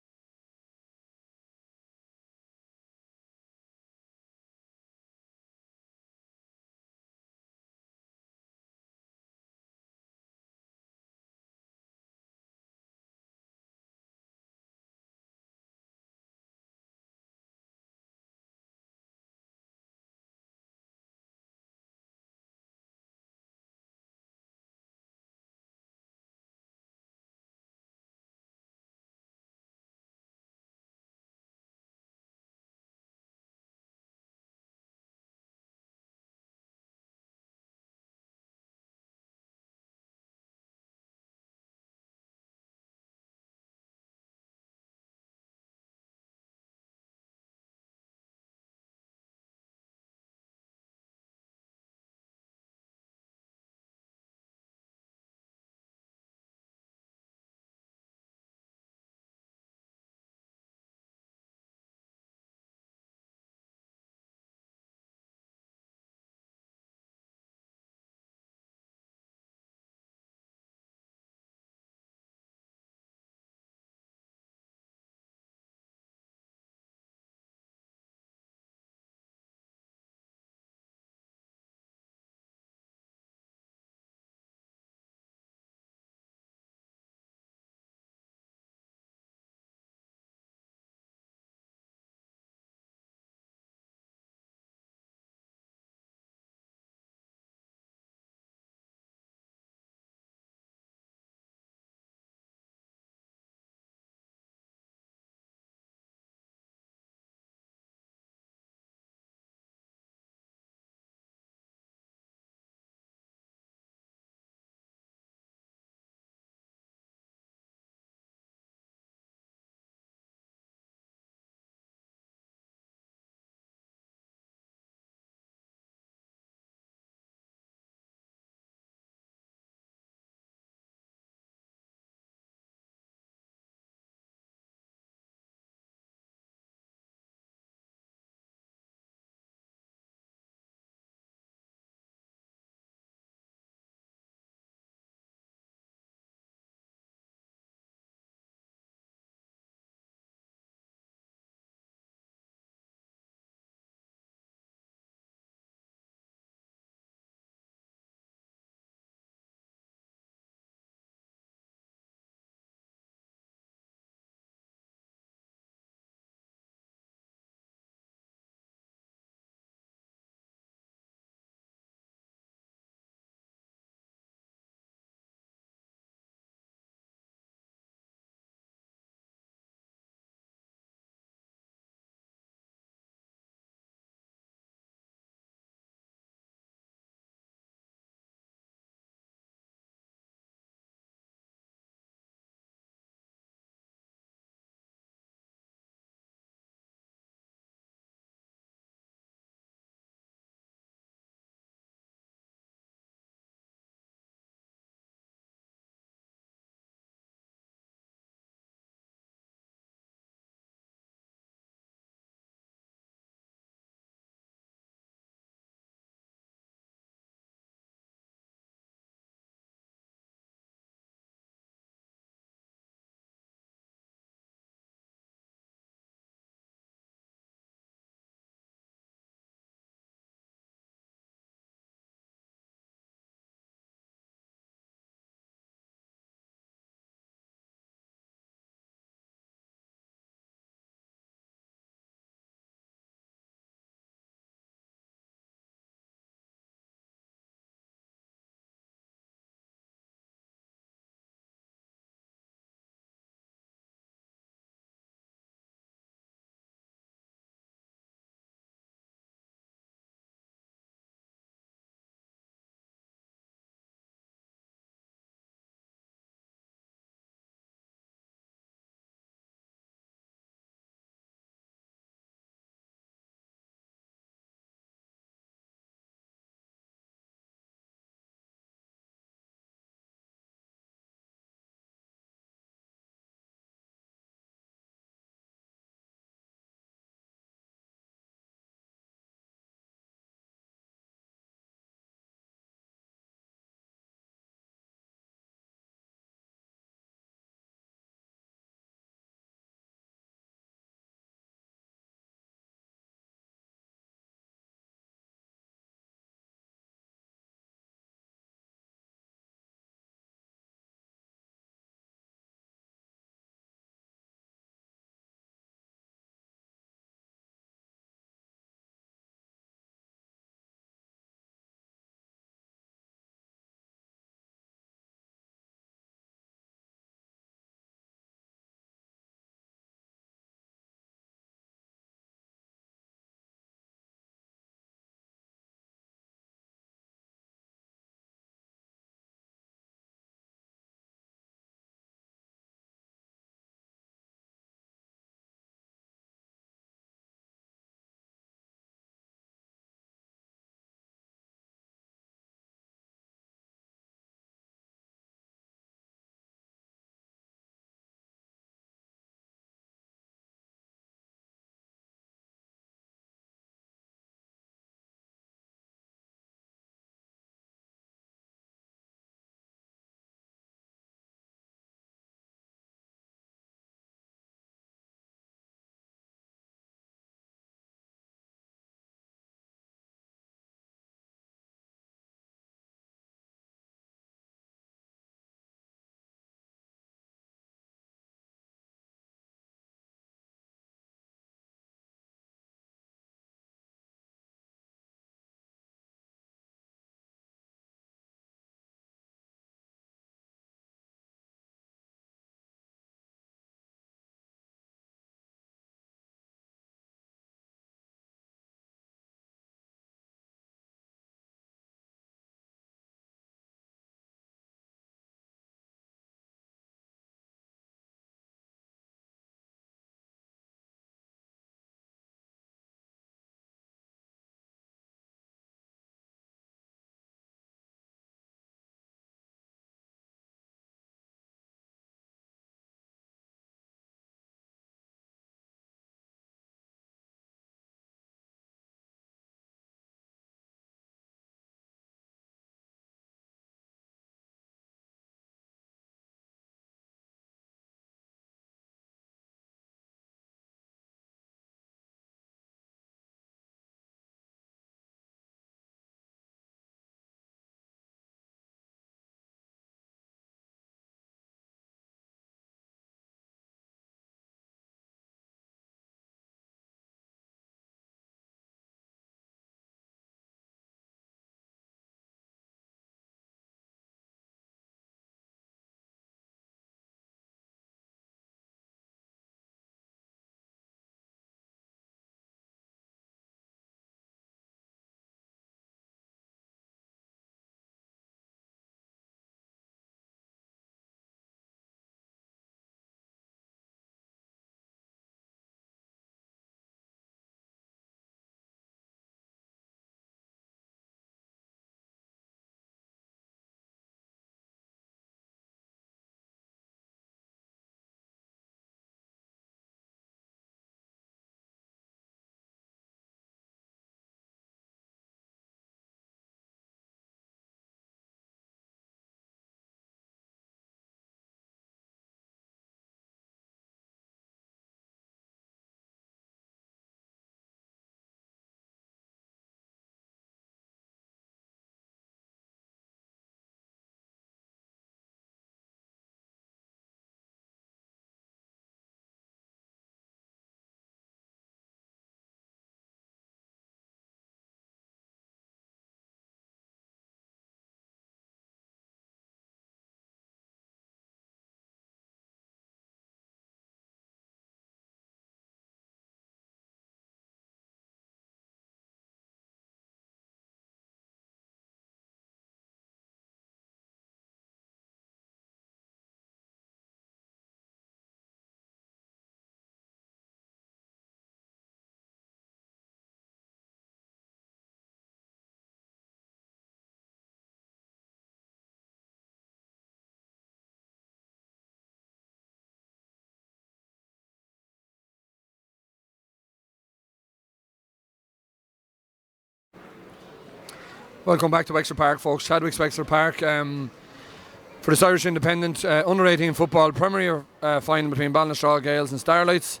Welcome back to Wexford Park, folks. Chadwick's Wexford Park for this Irish Independent under 18 football Premier final between Ballynastragh Gls and Starlights.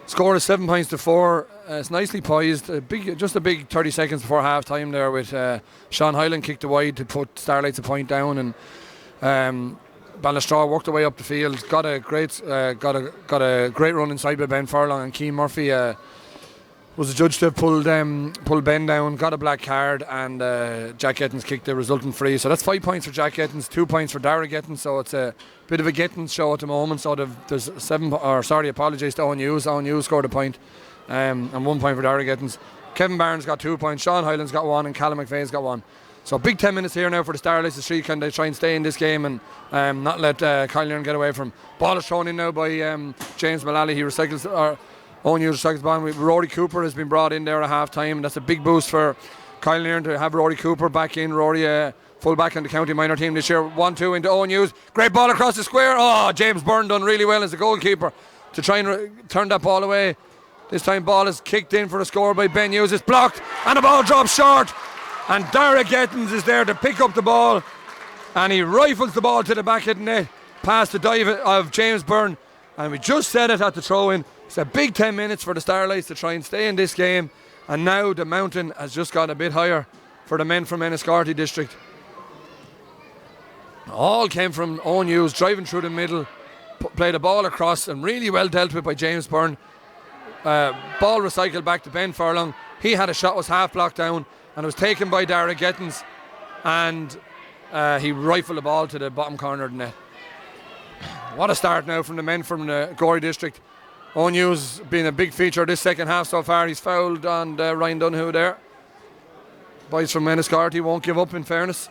Score is 7 points to 4. It's nicely poised. Just a big 30 seconds before half time there with Sean Hyland kicked it wide to put Starlights a point down, and Ballynastragh worked their way up the field. Got a great run inside by Ben Furlong, and Keane Murphy was the judge to pull Ben down, got a black card, and Jack Gettins kicked the resultant free. So that's 5 points for Jack Gettins, 2 points for Dara Gettins. So it's a bit of a Gettins show at the moment. So there's apologies to Owen Hughes. Owen Hughes scored a point, and 1 point for Dara Gettins. Kevin Barnes got 2 points, Sean Hyland's got 1, and Callum McVeigh's got 1. So big 10 minutes here now for the Starlights to see can they try and stay in this game and not let Kyle Nairn get away from. Ball is thrown in now by James Mullally. He recycles. Owen Hughes recycles the ball. Rory Cooper has been brought in there at half time. That's a big boost for Kyle Nairn to have Rory Cooper back in. Rory, full back in the county minor team this year. 1-2 into Owen Hughes. Great ball across the square. Oh, James Byrne done really well as the goalkeeper to try and turn that ball away. This time ball is kicked in for a score by Ben Hughes. It's blocked and the ball drops short. And Dara Gettins is there to pick up the ball, and he rifles the ball to the back of the net past the dive of James Byrne. And we just said it at the throw-in. It's a big 10 minutes for the Starlights to try and stay in this game. And now the mountain has just got a bit higher for the men from Enniscorthy district. All came from Owen Hughes, driving through the middle, played a ball across, and really well dealt with by James Byrne. Ball recycled back to Ben Furlong. He had a shot, was half blocked down, and it was taken by Dara Gettins, and he rifled the ball to the bottom corner of the net. What a start now from the men from the Gorey district. Owen Hughes being a big feature this second half so far. He's fouled on Ryan Dunhu there. Boys from Enniscorthy won't give up, in fairness.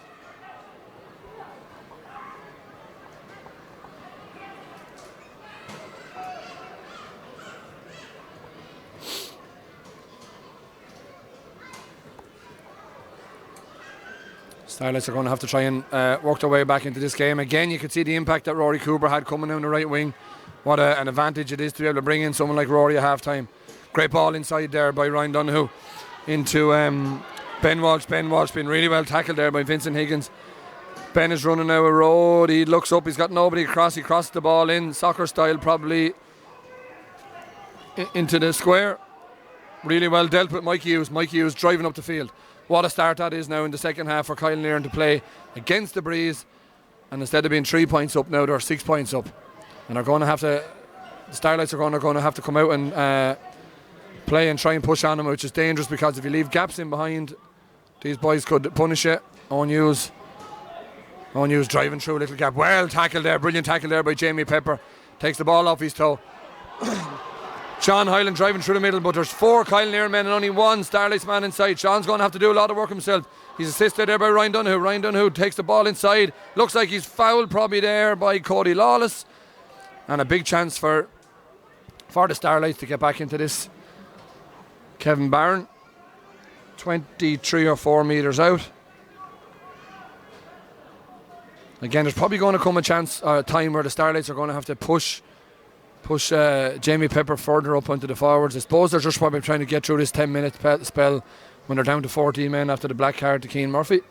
Starlights are going to have to try and work their way back into this game. Again, you could see the impact that Rory Cooper had coming down the right wing. What an advantage it is to be able to bring in someone like Rory at half time. Great ball inside there by Ryan Donahue into Ben Walsh. Ben Walsh being really well tackled there by Vincent Higgins. Ben is running now a road. He looks up. He's got nobody across. He crossed the ball in, soccer style probably, into the square. Really well dealt with Mikey Hughes. Mikey Hughes driving up the field. What a start that is now in the second half for Kyle Nairn to play against the breeze. And instead of being 3 points up now, they're 6 points up. And they're going to have to, the Starlights are going to have to come out and play and try and push on them, which is dangerous because if you leave gaps in behind, these boys could punish it. Owen Hughes driving through a little gap. Well tackled there, brilliant tackle there by Jamie Pepper. Takes the ball off his toe. Sean Hyland driving through the middle, but there's 4 Kyle Nairn men and only 1 Starlights man inside. Sean's going to have to do a lot of work himself. He's assisted there by Ryan Donahue. Ryan Donahue takes the ball inside. Looks like he's fouled probably there by Cody Lawless. And a big chance for the Starlights to get back into this. Kevin Barron, 23 or 4 metres out. Again, there's probably going to come a time where the Starlights are going to have to push Jamie Pepper further up onto the forwards. I suppose they're just probably trying to get through this 10-minute spell when they're down to 14 men after the black card to Keane Murphy.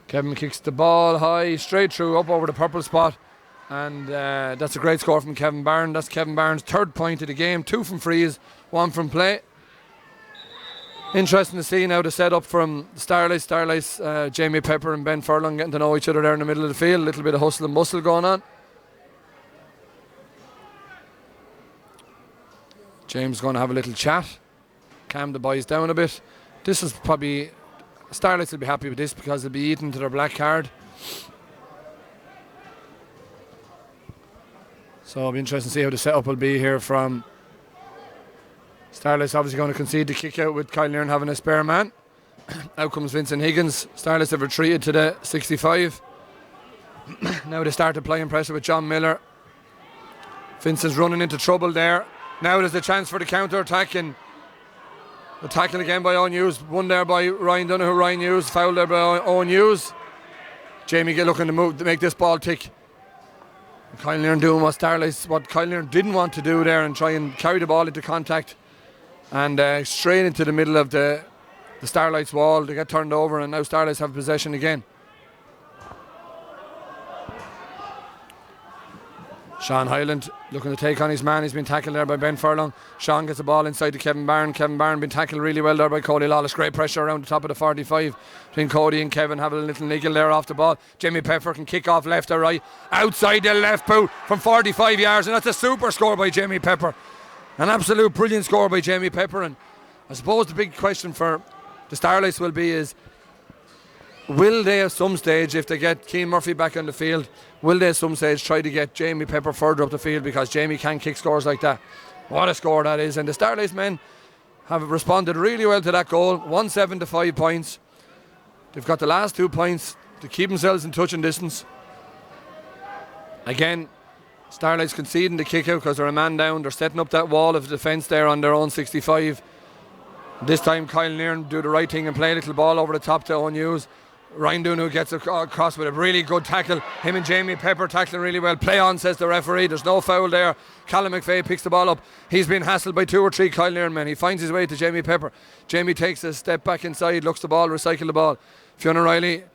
Kevin kicks the ball high, straight through, up over the purple spot. And that's a great score from Kevin Barron. That's Kevin Barron's 3rd point of the game. 2 from frees, 1 from play. Interesting to see now the setup from Starlights, Jamie Pepper and Ben Furlong getting to know each other there in the middle of the field. A little bit of hustle and bustle going on. James going to have a little chat, calm the boys down a bit. This is probably, Starlights will be happy with this because they'll be eaten to their black card. So it'll be interesting to see how the setup will be here from Starlights. Obviously going to concede the kick out with Kyle Nairn having a spare man. Out comes Vincent Higgins. Starlights have retreated to the 65. Now they start applying pressure with John Miller. Vincent's running into trouble there. Now there's the chance for the counter-attack, and the tackle again by Owen Hughes. Won there by Ryan Donahue. Ryan Hughes fouled there by Owen Hughes. Jamie get looking to move to make this ball tick. Kyle Nairn doing what Kyle Nairn didn't want to do there and try and carry the ball into contact. and straight into the middle of the Starlights wall. They get turned over, and now Starlights have possession again. Sean Hyland looking to take on his man. He's been tackled there by Ben Furlong. Sean gets the ball inside to Kevin Byrne. Kevin Byrne been tackled really well there by Cody Lawless. Great pressure around the top of the 45 between Cody and Kevin. Have a little niggle there off the ball. Jamie Pepper can kick off left or right. Outside the left boot from 45 yards, and that's a super score by Jamie Pepper. An absolute brilliant score by Jamie Pepper. And I suppose the big question for the Starlights will be is, will they at some stage, if they get Keane Murphy back on the field, will they at some stage try to get Jamie Pepper further up the field, because Jamie can kick scores like that. What a score that is. And the Starlights men have responded really well to that goal. 1-7 to 5 points. They've got the last 2 points to keep themselves in touching distance. Again, Starlights conceding the kick out because they're a man down. They're setting up that wall of defence there on their own 65. This time Kyle Nairn do the right thing and play a little ball over the top to Owen Hughes. Ryan Doon, who gets across with a really good tackle. Him and Jamie Pepper tackling really well. Play on, says the referee. There's no foul there. Callum McVeigh picks the ball up. He's been hassled by 2 or 3 Kyle Nairn men. He finds his way to Jamie Pepper. Jamie takes a step back inside, looks the ball, recycle the ball. Fionn O'Reilly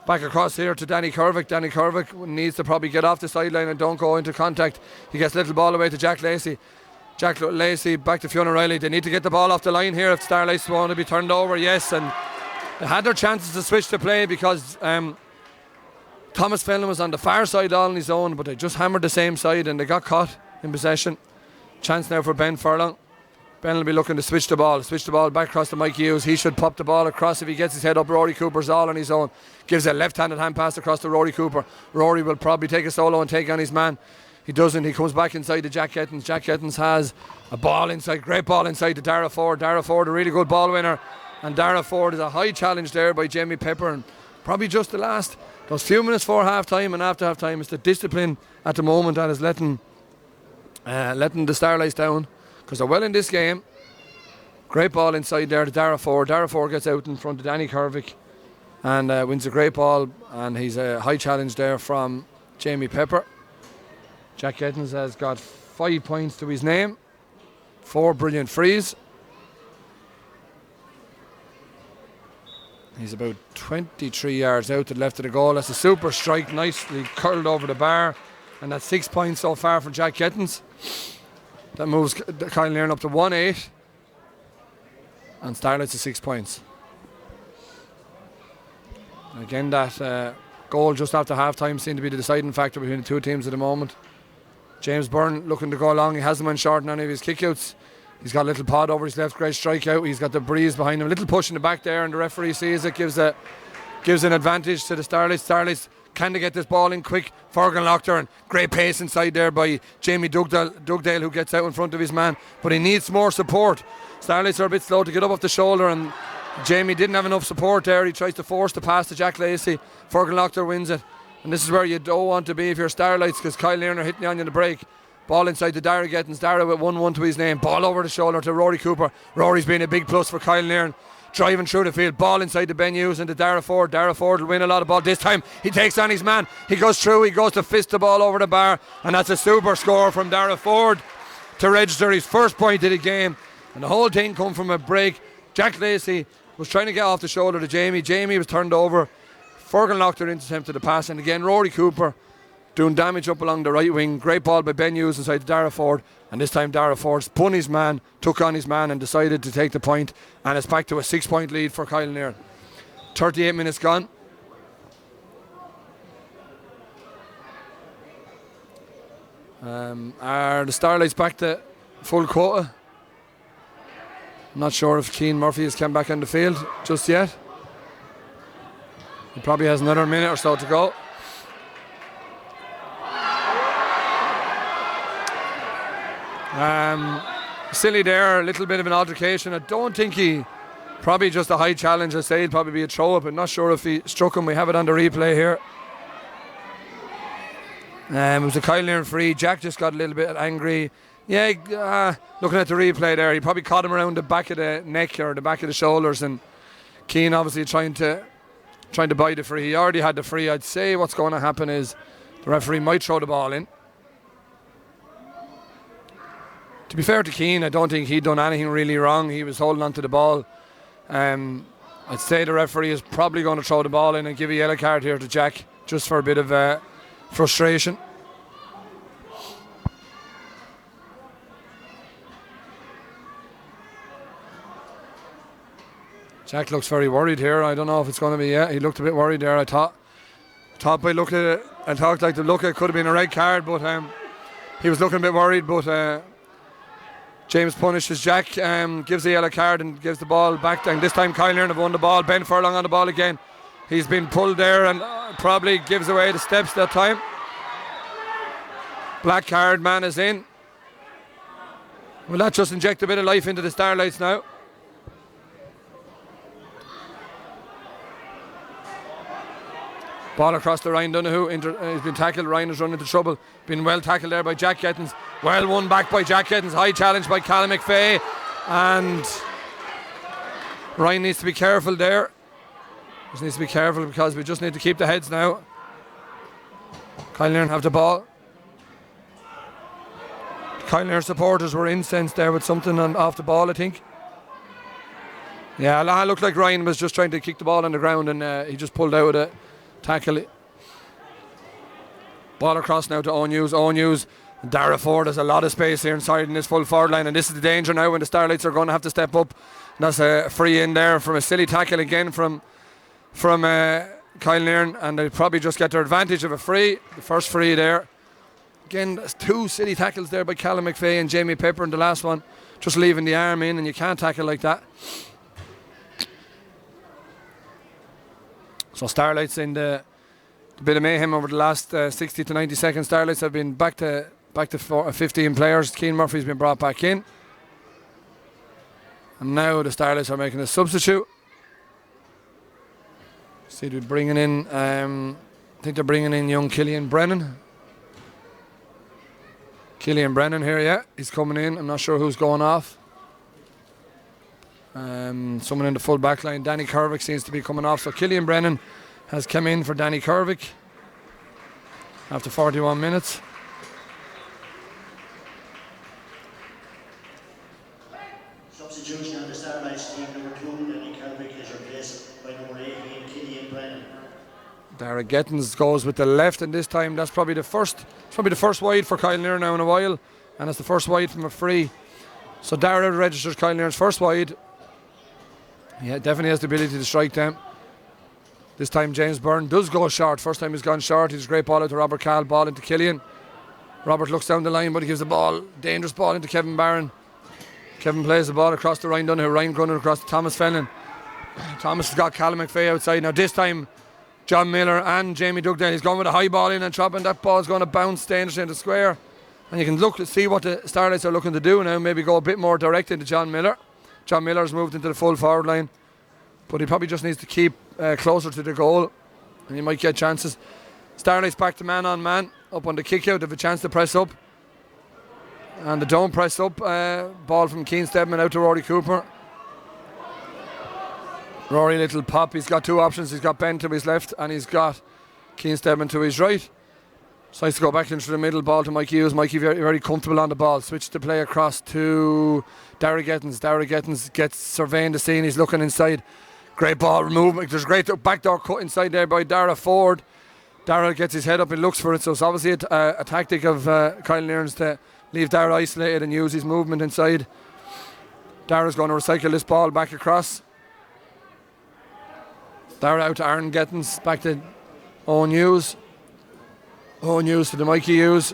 back across here to Danny Kervick. Danny Kervick needs to probably get off the sideline and don't go into contact. He gets a little ball away to Jack Lacey. Jack Lacey back to Fionn O'Reilly. They need to get the ball off the line here if Starlights want to be turned over. Yes, and they had their chances to switch the play because Thomas Fenlon was on the far side all on his own, but they just hammered the same side and they got caught in possession. Chance now for Ben Furlong. Ben will be looking to switch the ball back across to Mike Hughes. He should pop the ball across if he gets his head up. Rory Cooper's all on his own. Gives a left-handed hand pass across to Rory Cooper. Rory will probably take a solo and take on his man. He doesn't. He comes back inside to Jack Gettins. Jack Gettins has a ball inside, great ball inside to Dara Ford. Dara Ford, a really good ball winner. And Dara Ford is a high challenge there by Jamie Pepper. And probably just those few minutes before half time and after half time, it's the discipline at the moment that is letting the Starlights down, because they're well in this game. Great ball inside there to Dara Ford. Dara Ford gets out in front of Danny Kervick and wins a great ball. And he's a high challenge there from Jamie Pepper. Jack Gettins has got 5 points to his name. 4 brilliant frees. He's about 23 yards out to the left of the goal. That's a super strike, nicely curled over the bar. And that's 6 points so far for Jack Gettins. That moves Kyle Nairn up to 1-8. And Starlights to 6 points. Again, that goal just after half time seemed to be the deciding factor between the two teams at the moment. James Byrne looking to go along. He has them on short on any of his kickouts. He's got a little pod over his left, great strikeout. He's got the breeze behind him. A little push in the back there, and the referee sees it, gives an advantage to the Starlights. Starlights, can they get this ball in quick? Fergal Lockdown, great pace inside there by Jamie Dugdale, who gets out in front of his man. But he needs more support. Starlights are a bit slow to get up off the shoulder, and Jamie didn't have enough support there. He tries to force the pass to Jack Lacey. Fergal Lockdown wins it. And this is where you don't want to be if you're Starlights, because Kyle Nairn are hitting you on the break. Ball inside to Dara Gettins. Dara with 1-1 to his name. Ball over the shoulder to Rory Cooper. Rory's been a big plus for Kyle Nairn. Driving through the field. Ball inside to Ben Hughes and to Dara Ford. Dara Ford will win a lot of ball. This time he takes on his man. He goes through. He goes to fist the ball over the bar. And that's a super score from Dara Ford to register his first point of the game. And the whole thing come from a break. Jack Lacey was trying to get off the shoulder to Jamie. Jamie was turned over. Fergal knocked her into attempt to the pass, and again Rory Cooper doing damage up along the right wing. Great ball by Ben Hughes inside to Dara Ford, and this time Dara Ford spun his man, took on his man and decided to take the point, and it's back to a 6 point lead for Kyle Nairn. 38 minutes gone. Are the Starlights back to full quota? I'm not sure if Keane Murphy has come back on the field just yet. He probably has another minute or so to go. Silly there, a little bit of an altercation. I don't think probably just a high challenge. I say it'd probably be a throw up. I'm not sure if he struck him. We have it on the replay here. It was a Kyle Nairn free. Jack just got a little bit angry. Yeah, looking at the replay there, he probably caught him around the back of the neck or the back of the shoulders, and Keane obviously trying to buy the free. He already had the free. I'd say what's going to happen is the referee might throw the ball in. To be fair to Keane, I don't think he'd done anything really wrong. He was holding on to the ball. I'd say the referee is probably going to throw the ball in and give a yellow card here to Jack, just for a bit of frustration. Jack looks very worried here. I don't know if it's going to be, he looked a bit worried there. I thought by looking at it, I thought like the look it could have been a red card, but he was looking a bit worried. But James punishes Jack, gives the yellow card and gives the ball back. And this time Kyle Nairn have won the ball. Ben Furlong on the ball again. He's been pulled there and probably gives away the steps that time. Black card man is in. Will that just inject a bit of life into the Starlights now? Ball across to Ryan Donoghue. He's been tackled. Ryan has run into trouble. Been well tackled there by Jack Gettins. Well won back by Jack Gettins. High challenge by Callum McVeigh. And Ryan needs to be careful there. Just needs to be careful because we just need to keep the heads now. Kyle Nairn have the ball. Kyle Nairn supporters were incensed there with something off the ball, I think. Yeah, it looked like Ryan was just trying to kick the ball on the ground and he just pulled out a tackle. Ball across now to Owen Hughes. Owen Hughes. Dara Ford has a lot of space here inside in this full forward line, and this is the danger now when the Starlights are going to have to step up. And that's a free in there from a silly tackle again from Kyle Nairn, and they probably just get their advantage of a free. The first free there. Again, there's two silly tackles there by Callum McVeigh and Jamie Pepper, and the last one just leaving the arm in, and you can't tackle like that. So Starlights in the bit of mayhem over the last 60 to 90 seconds. Starlights have been back to 15 players. Keane Murphy's been brought back in. And now the Starlights are making a substitute. See, they're bringing in, I think they're bringing in young Killian Brennan. Killian Brennan here, yeah. He's coming in. I'm not sure who's going off. Someone in the full back line. Danny Kervick seems to be coming off. So Killian Brennan has come in for Danny Kervick after 41 minutes. Substitution on the Starlights team. Number 2, Danny Kervick is replaced by number 18, Killian Brennan. Dara Gettins goes with the left, and this time that's probably the first wide for Kyle Nairn now in a while, and it's the first wide from a free. So Dara registers Kyle Nairn's first wide. Yeah, definitely has the ability to strike them. This time James Byrne does go short. First time he's gone short. He's a great ball out to Robert Cahill. Ball into Killian. Robert looks down the line, but he gives the ball, dangerous ball into Kevin Barron. Kevin plays the ball across to Ryan Donoghue. Ryan running across to Thomas Fenlon. Thomas has got Callum McVeigh outside. Now this time John Miller and Jamie Dugdale. He's going with a high ball in and chopping. That ball's going to bounce dangerously into the square. And you can look to see what the Starlights are looking to do now. Maybe go a bit more direct into John Miller. John Miller's moved into the full forward line, but he probably just needs to keep closer to the goal, and he might get chances. Starlights back to man on man, up on the kick out. They have a chance to press up, and they don't press up. Ball from Keane Stedman out to Rory Cooper. Rory little pop. He's got two options. He's got Ben to his left, and he's got Keane Stedman to his right. So nice to go back into the middle. Ball to Mikey Hughes. Mikey very, very comfortable on the ball. Switch the play across to Dara Gettins. Dara Gettins gets surveying the scene. He's looking inside. Great ball movement. There's a great backdoor cut inside there by Dara Ford. Dara gets his head up and looks for it. So it's obviously a tactic of Kyle Nairn's to leave Dara isolated and use his movement inside. Dara's going to recycle this ball back across. Dara out to Aaron Gettins. Back to Owen Hughes. Owen Hughes to the Mikey Hughes.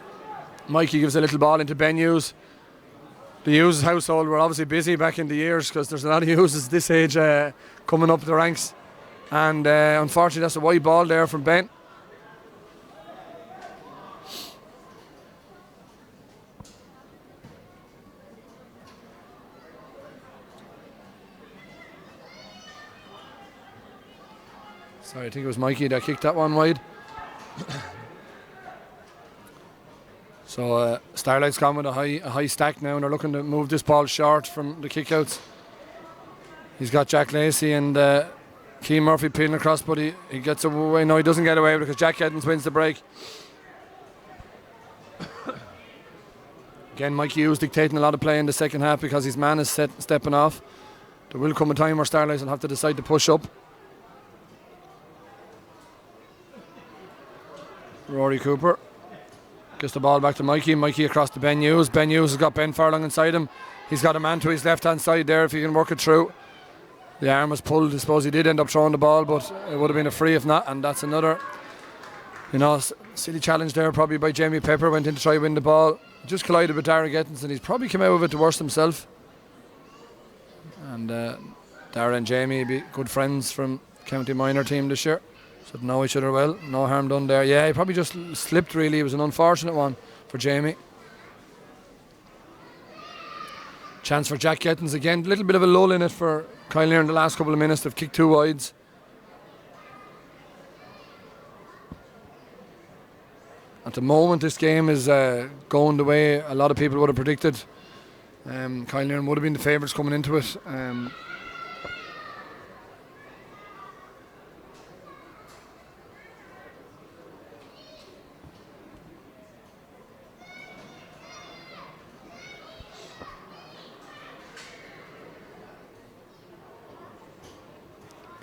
Mikey gives a little ball into Ben Hughes. The Hughes household were obviously busy back in the years because there's a lot of Hughes this age coming up the ranks. And unfortunately that's a wide ball there from Ben. Sorry, I think it was Mikey that kicked that one wide. So Starlight's gone with a high stack now, and they're looking to move this ball short from the kickouts. He's got Jack Lacey and Keane Murphy peeling across, but he gets away. No, he doesn't get away because Jack Gettins wins the break. Again, Mikey Hughes dictating a lot of play in the second half because his man is stepping off. There will come a time where Starlights will have to decide to push up. Rory Cooper gets the ball back to Mikey. Mikey across to Ben Hughes. Ben Hughes has got Ben Furlong inside him. He's got a man to his left-hand side there if he can work it through. The arm was pulled. I suppose he did end up throwing the ball, but it would have been a free if not, and that's another, silly challenge there probably by Jamie Pepper. Went in to try to win the ball. Just collided with Dara Gettins, and he's probably come out of it the worst himself. And Dara and Jamie be good friends from county minor team this year, so they know each other well. No harm done there. Yeah, he probably just slipped really. It was an unfortunate one for Jamie. Chance for Jack Gettins again. A little bit of a lull in it for Kyle Lear in the last couple of minutes. They've kicked 2 wides. At the moment, this game is going the way a lot of people would have predicted. Kyle Lear would have been the favourites coming into it.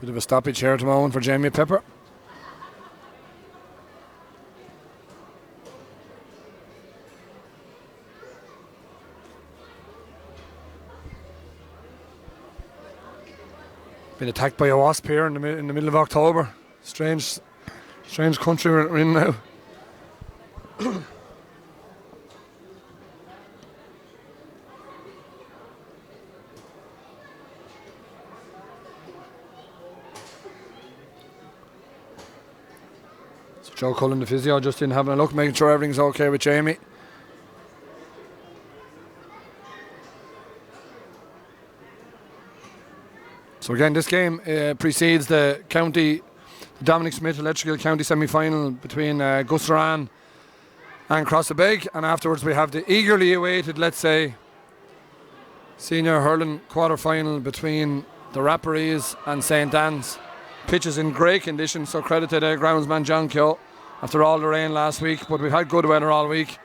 Bit of a stoppage here at the moment for Jamie Pepper. Been attacked by a wasp here in the middle of October. Strange country we're in now. So Joe Cullen, the physio, just in having a look, making sure everything's okay with Jamie. So again, this game precedes the Dominic Smith Electrical County semi-final between Gusrahan and Crossabeg, and afterwards we have the eagerly awaited, let's say, senior hurling quarter-final between the Rapparees and St. Anne's. Pitch is in great condition, so credit to the groundsman John Keogh after all the rain last week, but we've had good weather all week.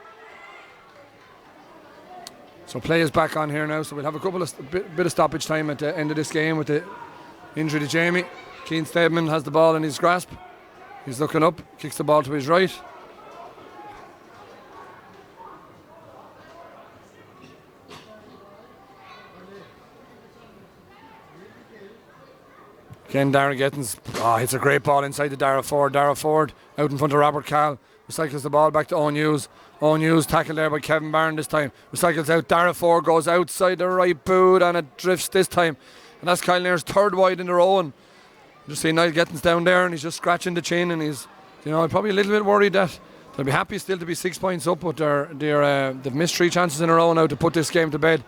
So play is back on here now, so we'll have a couple of bit of stoppage time at the end of this game with the injury to Jamie. Keane Steadman has the ball in his grasp. He's looking up, kicks the ball to his right. Again, Dara Gettins hits a great ball inside to Dara Ford. Dara Ford out in front of Robert Cahill. Recycles the ball back to Owen Hughes. Owen Hughes tackled there by Kevin Byrne this time. Recycles out. Dara Ford goes outside the right boot and it drifts this time. And that's Kyle Nair's third wide in a row. And just see Niall Gettins down there and he's just scratching the chin and he's, probably a little bit worried that they'll be happy still to be 6 points up, but they've missed 3 chances in a row now to put this game to bed.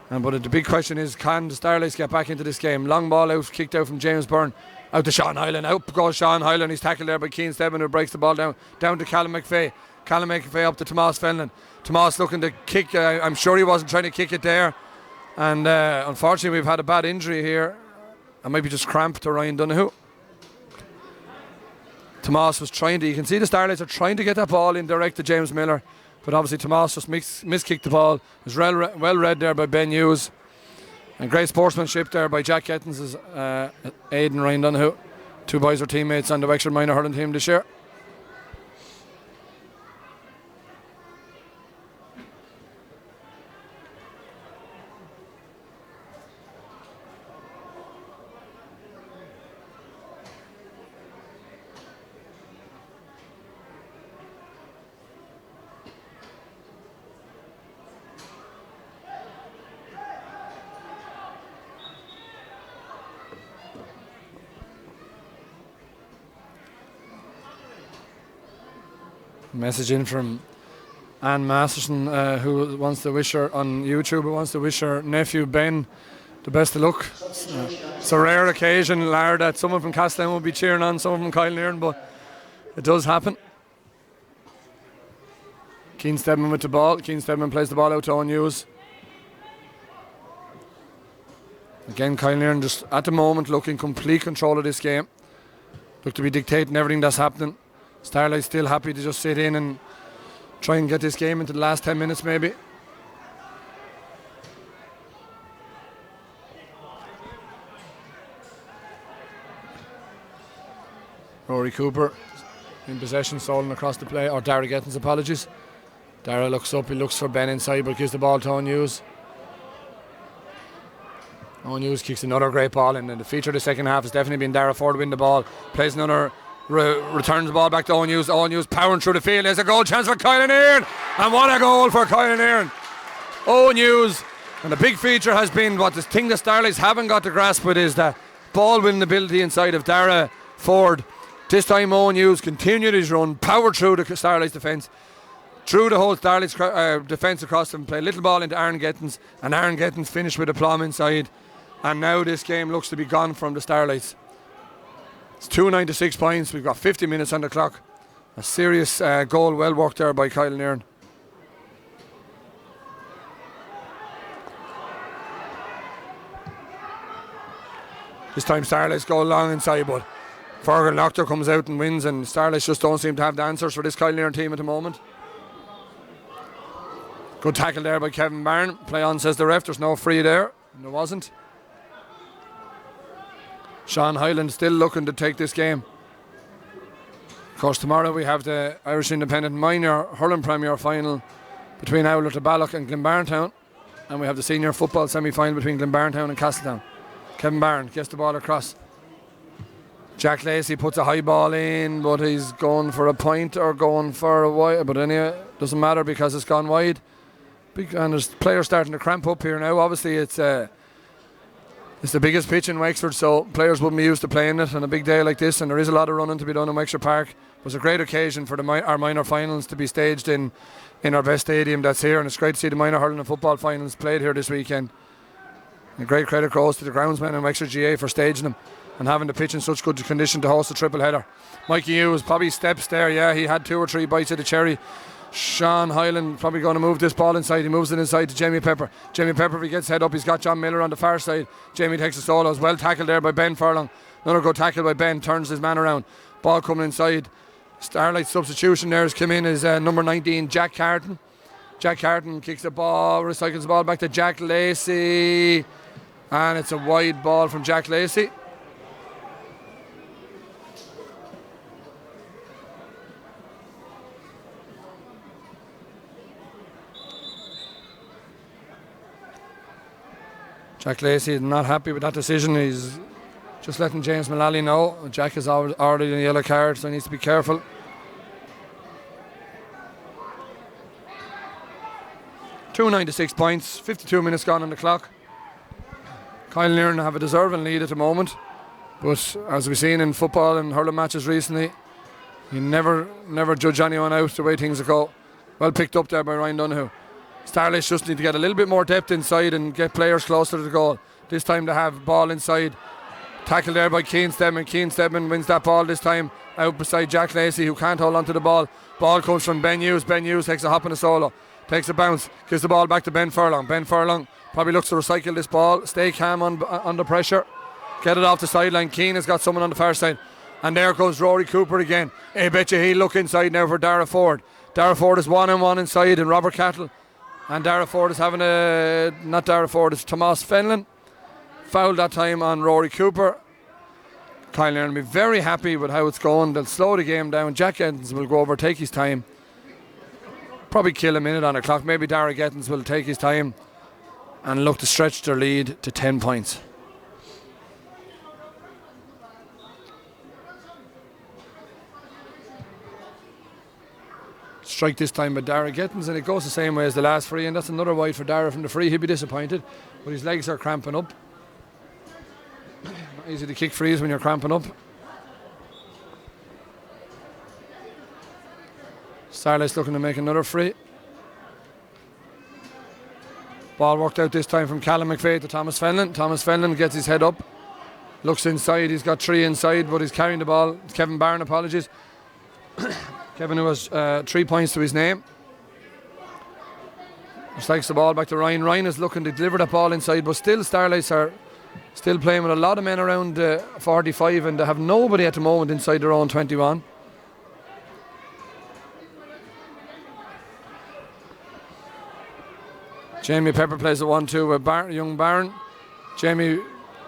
But the big question is, can the Starlights get back into this game? Long ball out, kicked out from James Byrne. Out to Sean Hyland. Out goes Sean Hyland. He's tackled there by Keane Steadman, who breaks the ball down to Callum McVeigh. Callum McVeigh up to Tomas Fenlon. Tomas looking to kick. I'm sure he wasn't trying to kick it there. And unfortunately, we've had a bad injury here. And maybe just cramp to Ryan Donoghue. Tomas was trying to. You can see the Starlights are trying to get that ball in direct to James Miller. But obviously Tomas just miskicked the ball. It was well read there by Ben Hughes. And great sportsmanship there by Jack Gettins' aid and Ryan Donoghue. 2 boys are teammates on the Wexford minor hurling team this year. Message in from Anne Masterson, who wants to wish her on YouTube, who wants to wish her nephew Ben the best of luck. It's a rare occasion, Lar, that someone from Castleton will be cheering on someone from Kyle Nairn, but it does happen. Keane Steadman with the ball. Keane Steadman plays the ball out to Owen Hughes. Again, Kyle Nairn just at the moment looking complete control of this game. Look to be dictating everything that's happening. Starlight still happy to just sit in and try and get this game into the last 10 minutes maybe. Rory Cooper in possession, stolen across the play, or Dara Gettins, apologies. Dara looks up, he looks for Ben inside, but gives the ball to O'News. O'News kicks another great ball, and the feature of the second half has definitely been Dara Ford win the ball. Plays another, returns the ball back to O'News. O'News powering through the field. There's a goal chance for Kyle Nairn, and what a goal for Kyle Nairn. O'News, and the big feature has been what the thing the Starlights haven't got to grasp with is the ball winning ability inside of Dara Ford. This time O'News continued his run, powered through the Starlights defence, through the whole Starlights defence across them, played little ball into Aaron Gettins, and Aaron Gettins finished with a plum inside. And now this game looks to be gone from the Starlights. It's 296 points. We've got 50 minutes on the clock. A serious goal, well worked there by Kyle Nairn. This time Starlights go long inside, but Fergal Noctor comes out and wins, and Starlights just don't seem to have the answers for this Kyle Nairn team at the moment. Good tackle there by Kevin Byrne. Play on, says the ref. There's no free there. And there wasn't. Sean Hyland still looking to take this game. Of course, tomorrow we have the Irish Independent Minor Hurling Premier Final between Owler to Balloch and Glenbarntown. And we have the Senior Football Semi-Final between Glenbarntown and Castletown. Kevin Byrne gets the ball across. Jack Lacey puts a high ball in, but he's going for a point or going for a wide. But anyway, doesn't matter because it's gone wide. And there's players starting to cramp up here now. Obviously, it's the biggest pitch in Wexford, so players wouldn't be used to playing it on a big day like this. And there is a lot of running to be done in Wexford Park. It was a great occasion for our minor finals to be staged in our best stadium that's here. And it's great to see the minor hurling and football finals played here this weekend. And great credit goes to the groundsmen and Wexford GA for staging them and having the pitch in such good condition to host a triple header. Mikey Hughes probably steps there. Yeah, he had 2 or 3 bites of the cherry. Sean Hyland probably going to move this ball inside. He moves it inside to Jamie Pepper. Jamie Pepper, if he gets head up, he's got John Miller on the far side. Jamie takes a solo. It's well tackled there by Ben Furlong. Another good tackle by Ben. Turns his man around. Ball coming inside. Starlight substitution there has come in is number 19, Jack Carton. Jack Carton kicks the ball, recycles the ball back to Jack Lacey. And it's a wide ball from Jack Lacey. Jack Lacey is not happy with that decision. He's just letting James Mullally know. Jack is already in the yellow card, so he needs to be careful. .296 points, 52 minutes gone on the clock. Kyle Nairn have a deserving lead at the moment, but as we've seen in football and hurling matches recently, you never judge anyone out the way things go. Well picked up there by Ryan Donoghue. Starlights just need to get a little bit more depth inside and get players closer to the goal. This time they have ball inside. Tackle there by Keane Stedman. Keane Stedman wins that ball this time out beside Jack Lacey, who can't hold on to the ball. Ball comes from Ben Hughes. Ben Hughes takes a hop and a solo. Takes a bounce. Gives the ball back to Ben Furlong. Ben Furlong probably looks to recycle this ball. Stay calm under pressure. Get it off the sideline. Keane has got someone on the far side. And there goes Rory Cooper again. I bet you he'll look inside now for Dara Ford. Dara Ford is 1-on-1 inside, and Robert Cattle. And Dara Ford is having not Dara Ford, it's Tomas Fenlon. Fouled that time on Rory Cooper. Kyle Nairn will be very happy with how it's going. They'll slow the game down. Jack Gettins will go over, take his time. Probably kill a minute on the clock. Maybe Dara Gettins will take his time and look to stretch their lead to 10 points. Strike this time by Dara Gettins, and it goes the same way as the last free, and that's another wide for Dara from the free. He'll be disappointed, but his legs are cramping up. Not easy to kick frees when you're cramping up. Starlights looking to make another free. Ball worked out this time from Callum McVeigh to Thomas Fenlon. Thomas Fenlon gets his head up, looks inside. He's got 3 inside, but he's carrying the ball. Kevin Byrne, apologies. Kevin, who has 3 points to his name. Strikes the ball back to Ryan. Ryan is looking to deliver that ball inside, but still Starlights are still playing with a lot of men around 45, and they have nobody at the moment inside their own 21. Jamie Pepper plays the 1-2 with young Barron. Jamie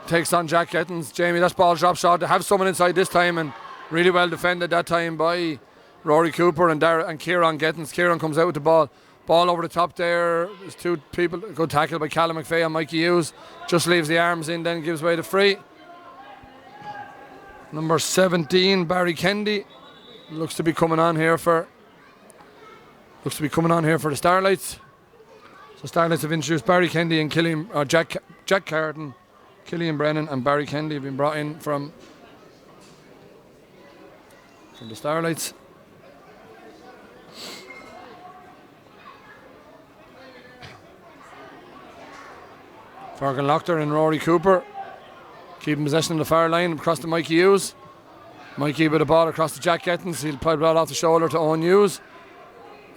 takes on Jack Gettins. Jamie, that's ball drop shot. They have someone inside this time, and Really well defended that time by Rory Cooper and Kieran Gettins. Kieran comes out with the ball. Ball over the top there. There's two people. Good tackle by Callum McVeigh and Mikey Hughes. Just leaves the arms in, then gives away the free. Number 17, Barry Kennedy, looks to be coming on here for the Starlights. So Starlights have introduced Barry Kennedy and Jack Carton, Killian Brennan and Barry Kennedy have been brought in from the Starlights. Fergal Lochter and Rory Cooper keeping possession on the far line across to Mikey Hughes. Mikey with the ball across to Jack Gettins. He'll play the ball off the shoulder to Owen Hughes.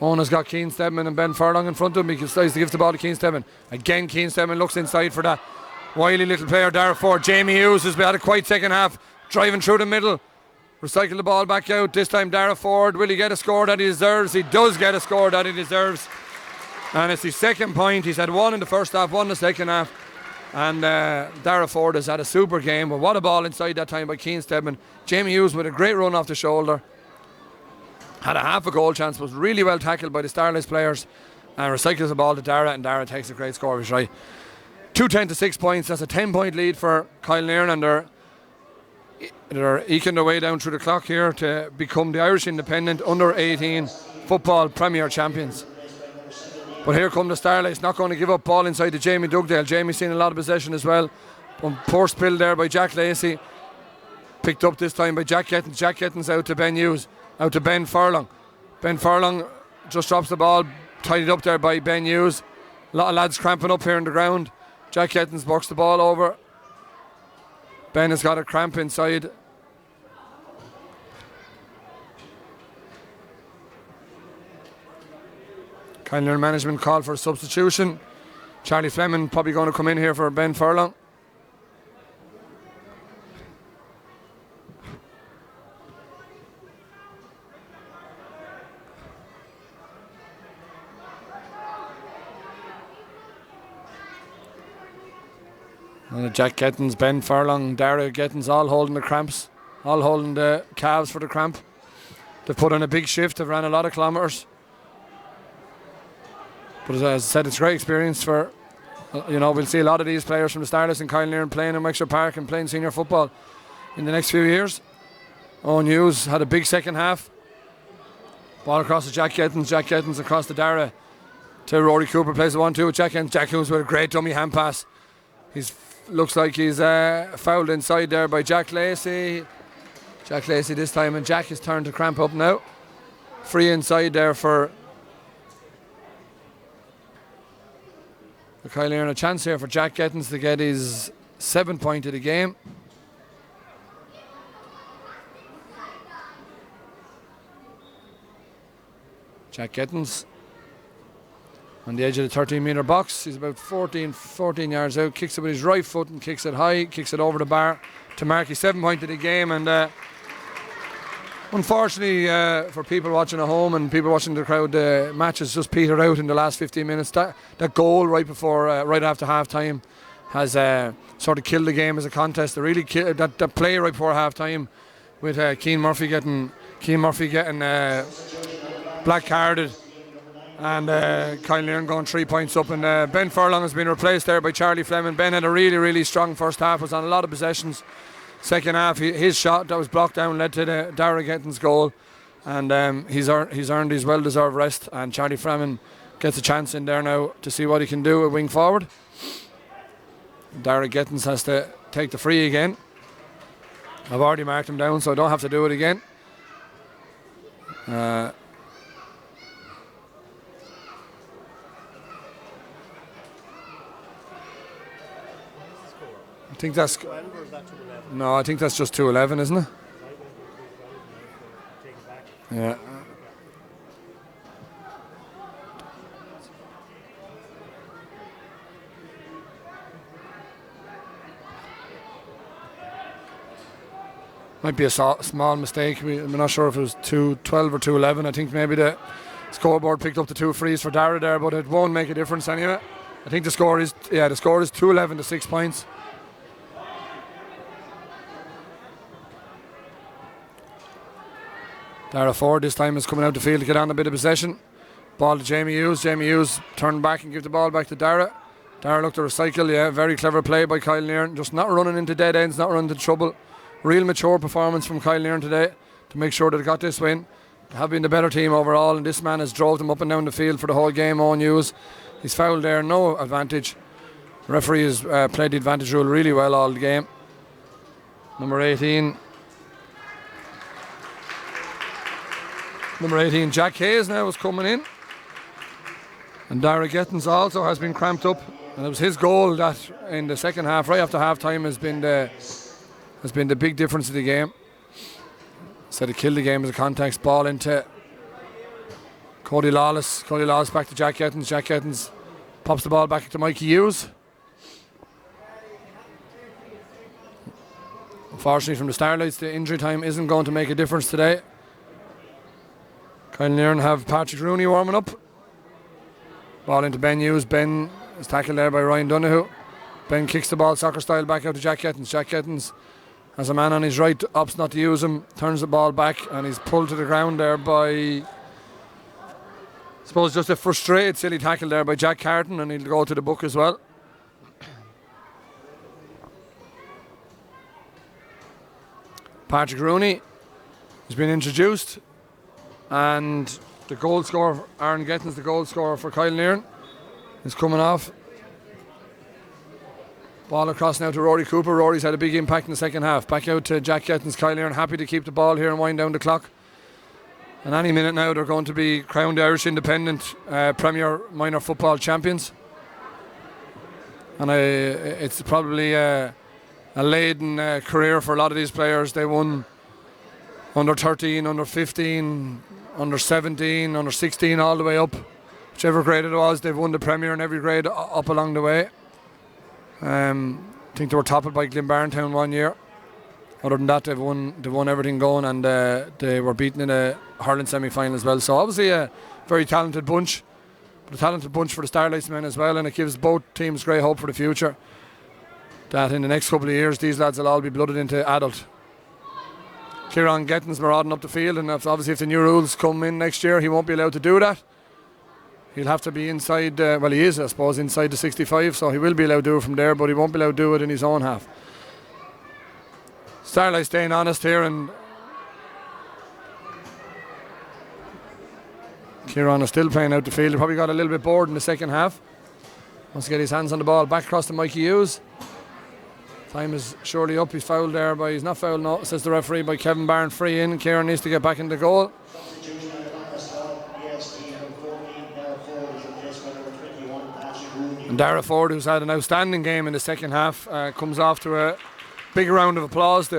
Owen has got Keane Stedman and Ben Furlong in front of him. He decides to give the ball to Keane Stedman. Again, Keane Stedman looks inside for that wily little player, Dara Ford. Jamie Hughes has had a quite second half, driving through the middle. Recycle the ball back out. This time Dara Ford. Will he get a score that he deserves? He does get a score that he deserves. And it's his second point. He's had one in the first half, one in the second half. And Dara Ford has had a super game. But what a ball inside that time by Keane Stedman. Jamie Hughes with a great run off the shoulder. Had a half a goal chance, was really well tackled by the Starlights players. And recycles the ball to Dara, and Dara takes a great score. He's right. 2-10 to 6 points. That's a 10-point lead for Kyle Nairn, and they're eking their way down through the clock here to become the Irish Independent Under-18 Football Premier Champions. But here come the Starlights, not going to give up ball inside to Jamie Dugdale. Jamie's seen a lot of possession as well. Poor spill there by Jack Lacey. Picked up this time by Jack Gettins. Jack Gettins out to Ben Hughes, out to Ben Furlong. Ben Furlong just drops the ball, tidied up there by Ben Hughes. A lot of lads cramping up here on the ground. Jack Gettins bucks the ball over. Ben has got a cramp inside. Kindler management called for a substitution. Charlie Fleming probably going to come in here for Ben Furlong. And Jack Gettins, Ben Furlong, Dara Gettins all holding the cramps, all holding the calves for the cramp. They've put on a big shift, they've ran a lot of kilometres. But as I said, it's a great experience for, we'll see a lot of these players from the Starlights and Kyle Nairn playing in Wexford Park and playing senior football in the next few years. Owen Hughes had a big second half. Ball across to Jack Gettins. Jack Gettins across to Dara. To Rory Cooper, plays the 1-2 with Jack Gettins. Jack Hughes with a great dummy hand pass. Looks like he's fouled inside there by Jack Lacey. Jack Lacey this time, and Jack is turned to cramp up now. Free inside there for Kyle Nairn. A chance here for Jack Gettins to get his 7th point of the game. Jack Gettins on the edge of the 13-metre box. He's about 14 yards out. Kicks it with his right foot and kicks it high. Kicks it over the bar to mark his 7th point of the game. And unfortunately for people watching at home and people watching the crowd, the match has just petered out in the last 15 minutes. That goal right after half time has sort of killed the game as a contest. They really that play right before half time with Keane Murphy getting black carded. And Kyle Nairn going 3 points up, and Ben Furlong has been replaced there by Charlie Fleming. Ben had a really, really strong first half, was on a lot of possessions. Second half, his shot that was blocked down led to the Dara Gettins goal, and he's earned his well-deserved rest. And Charlie Fleming gets a chance in there now to see what he can do at wing forward. Dara Gettins has to take the free again. I've already marked him down, so I don't have to do it again. I think that's 12 or is that 2-11? no. I think that's just 2-11, isn't it? Yeah. Might be a small mistake. We're not sure if it was 2-12 or 2-11. I think maybe the scoreboard picked up the 2 frees for Dara there, but it won't make a difference anyway. I think the score is 2-11 to 6 points. Dara Ford this time is coming out the field to get on a bit of possession. Ball to Jamie Hughes. Jamie Hughes turned back and give the ball back to Dara. Dara looked to recycle. Yeah, very clever play by Kyle Nearan. Just not running into dead ends, not running into trouble. Real mature performance from Kyle Nearan today to make sure that they got this win. They have been the better team overall, and this man has drove them up and down the field for the whole game. Owen Hughes, he's fouled there, no advantage. The referee has played the advantage rule really well all the game. Number 18, Jack Hayes now is coming in. And Dara Gettins also has been cramped up. And it was his goal that in the second half, right after half time, has been the big difference in the game. So to kill the game as a context. Ball into Cody Lawless. Cody Lawless back to Jack Gettins. Jack Gettins pops the ball back to Mikey Hughes. Unfortunately from the Starlights, the injury time isn't going to make a difference today. Kyle Nearan have Patrick Rooney warming up. Ball into Ben Hughes. Ben is tackled there by Ryan Donoghue. Ben kicks the ball soccer style back out to Jack Gettins. Jack Gettins has a man on his right, opts not to use him, turns the ball back, and he's pulled to the ground there by, I suppose, just a frustrated silly tackle there by Jack Carton, and he'll go to the book as well. Patrick Rooney has been introduced, and the goal scorer, Aaron Gettins, the goal scorer for Kyle Nearan, is coming off. Ball across now to Rory Cooper. Rory's had a big impact in the second half. Back out to Jack Gettins. Kyle Nearan happy to keep the ball here and wind down the clock. And any minute now they're going to be crowned Irish Independent Premier Minor Football Champions. And it's probably a laden career for a lot of these players. They won under 13, under 15, under 17, under 16, all the way up. Whichever grade it was, they've won the Premier in every grade up along the way. I think they were toppled by Glenbarntown one year. Other than that, they've won everything going, and they were beaten in a hurling semi-final as well. So obviously a very talented bunch, but a talented bunch for the Starlights men as well, and it gives both teams great hope for the future. That in the next couple of years, these lads will all be blooded into adult. Kieran Gettins marauding up the field, and obviously if the new rules come in next year, he won't be allowed to do that. He'll have to be inside, well he is I suppose, inside the 65, so he will be allowed to do it from there, but he won't be allowed to do it in his own half. Starlight staying honest here, and Kieran is still playing out the field. He probably got a little bit bored in the second half. Wants to get his hands on the ball. Back across to Mikey Hughes. Time is surely up. He's fouled there by, he's not fouled, no, says the referee, by Kevin Byrne. Free in. Kieran needs to get back in the goal. And Dara Ford, who's had an outstanding game in the second half, comes off to a big round of applause.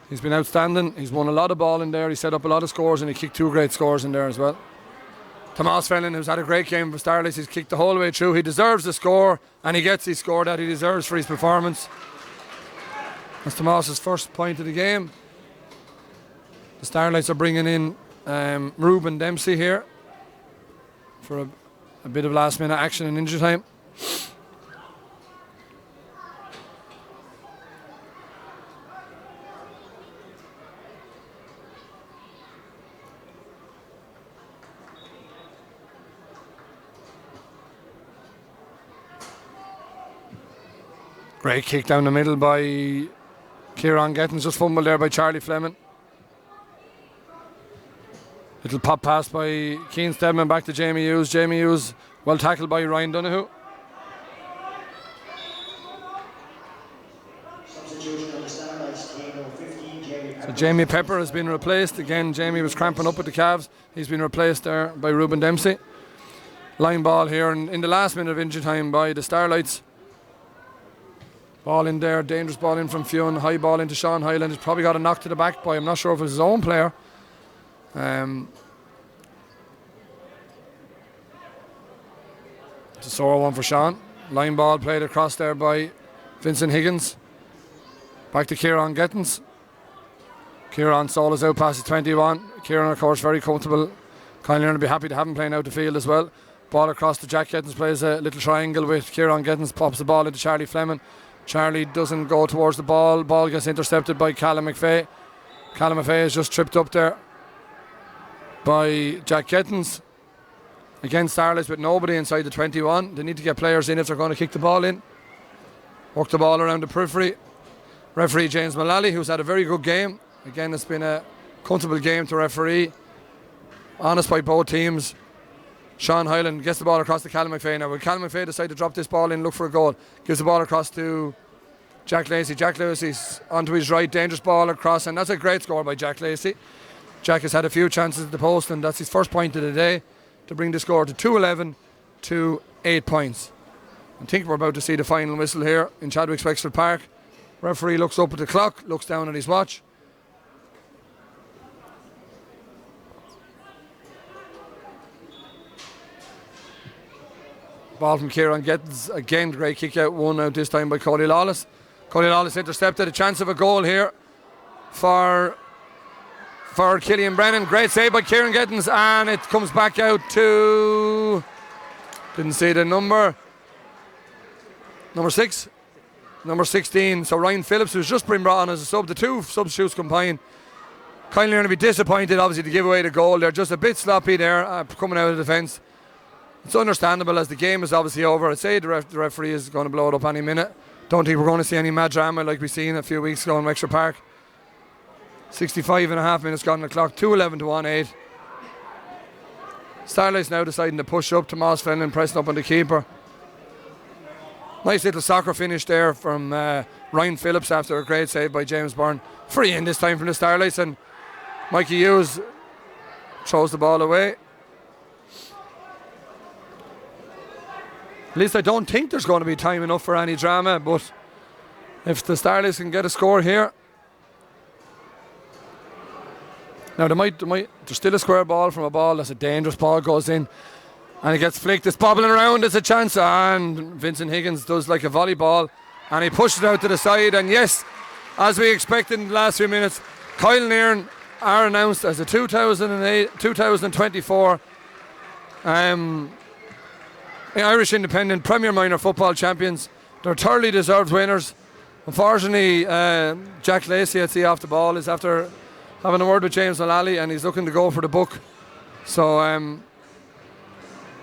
He's been outstanding. He's won a lot of ball in there. He set up a lot of scores, and he kicked 2 great scores in there as well. Tomas Fellin, who's had a great game for Starlights, he's kicked the whole way through. He deserves the score, and he gets his score that he deserves for his performance. That's Tomas's first point of the game. The Starlights are bringing in Ruben Dempsey here for a bit of last minute action in injury time. Great kick down the middle by Kieran Gettins, just fumbled there by Charlie Fleming. Little pop pass by Keane Stedman back to Jamie Hughes. Jamie Hughes well tackled by Ryan Donoghue. So Jamie Pepper has been replaced. Again, Jamie was cramping up with the calves. He's been replaced there by Ruben Dempsey. Line ball here in the last minute of injury time by the Starlights. Ball in there, dangerous ball in from Fionn. High ball into Sean Hyland. He's probably got a knock to the back by, I'm not sure if it was his own player. It's a sore one for Sean. Line ball played across there by Vincent Higgins. Back to Kieran Gettins. Kieran solos out past the 21. Kieran, of course, very comfortable. Kyle Nearan will be happy to have him playing out the field as well. Ball across to Jack Gettins, plays a little triangle with Kieran Gettins, pops the ball into Charlie Fleming. Charlie doesn't go towards the ball. Ball gets intercepted by Callum McVeigh. Callum McVeigh has just tripped up there. by Jack Kettins. Again, Starlights with nobody inside the 21. They need to get players in if they're going to kick the ball in. Work the ball around the periphery. Referee James Mullally, who's had a very good game. Again, it's been a comfortable game to referee. Honest by both teams. Sean Hyland gets the ball across to Callum McFay. Now, will Callum McFay decide to drop this ball in, look for a goal? Gives the ball across to Jack Lacey. Jack Lacey's onto his right, dangerous ball across, and that's a great score by Jack Lacey. Jack has had a few chances at the post, and that's his first point of the day to bring the score to 2-11 to 8 points. I think we're about to see the final whistle here in Chadwick's Wexford Park. Referee looks up at the clock, looks down at his watch. Ball from Kieran Gettins, again great kick out, one out this time by Cody Lawless. Cody Lawless intercepted, a chance of a goal here for Killian Brennan. Great save by Kieran Gettins, and it comes back out to, didn't see the number 6, number 16. So Ryan Phillips, who's just been brought on as a sub. The two substitutes combined. Kyle Nairn will be disappointed obviously to give away the goal. They're just a bit sloppy there coming out of the defence. It's understandable as the game is obviously over. I'd say the referee is going to blow it up any minute. Don't think we're going to see any mad drama like we seen a few weeks ago in Wexford Park. 65 and a half minutes gone on the clock, 2-11 to 1-8. Starlights now deciding to push up. Tomas Fenlon pressing up on the keeper. Nice little soccer finish there from Ryan Phillips after a great save by James Byrne. Free in this time from the Starlights, and Mikey Hughes throws the ball away. At least I don't think there's going to be time enough for any drama, but if the Starlights can get a score here. Now there's still a square ball from a ball. That's a dangerous ball, goes in and it gets flicked. It's bobbling around, it's a chance, and Vincent Higgins does like a volleyball and he pushes it out to the side, and yes, as we expected in the last few minutes, Kyle Nairn are announced as the 2024 Irish Independent Premier Minor Football Champions. They're thoroughly deserved winners. Unfortunately, Jack Lacey at sea off the ball is after having a word with James Mullally, and he's looking to go for the book. So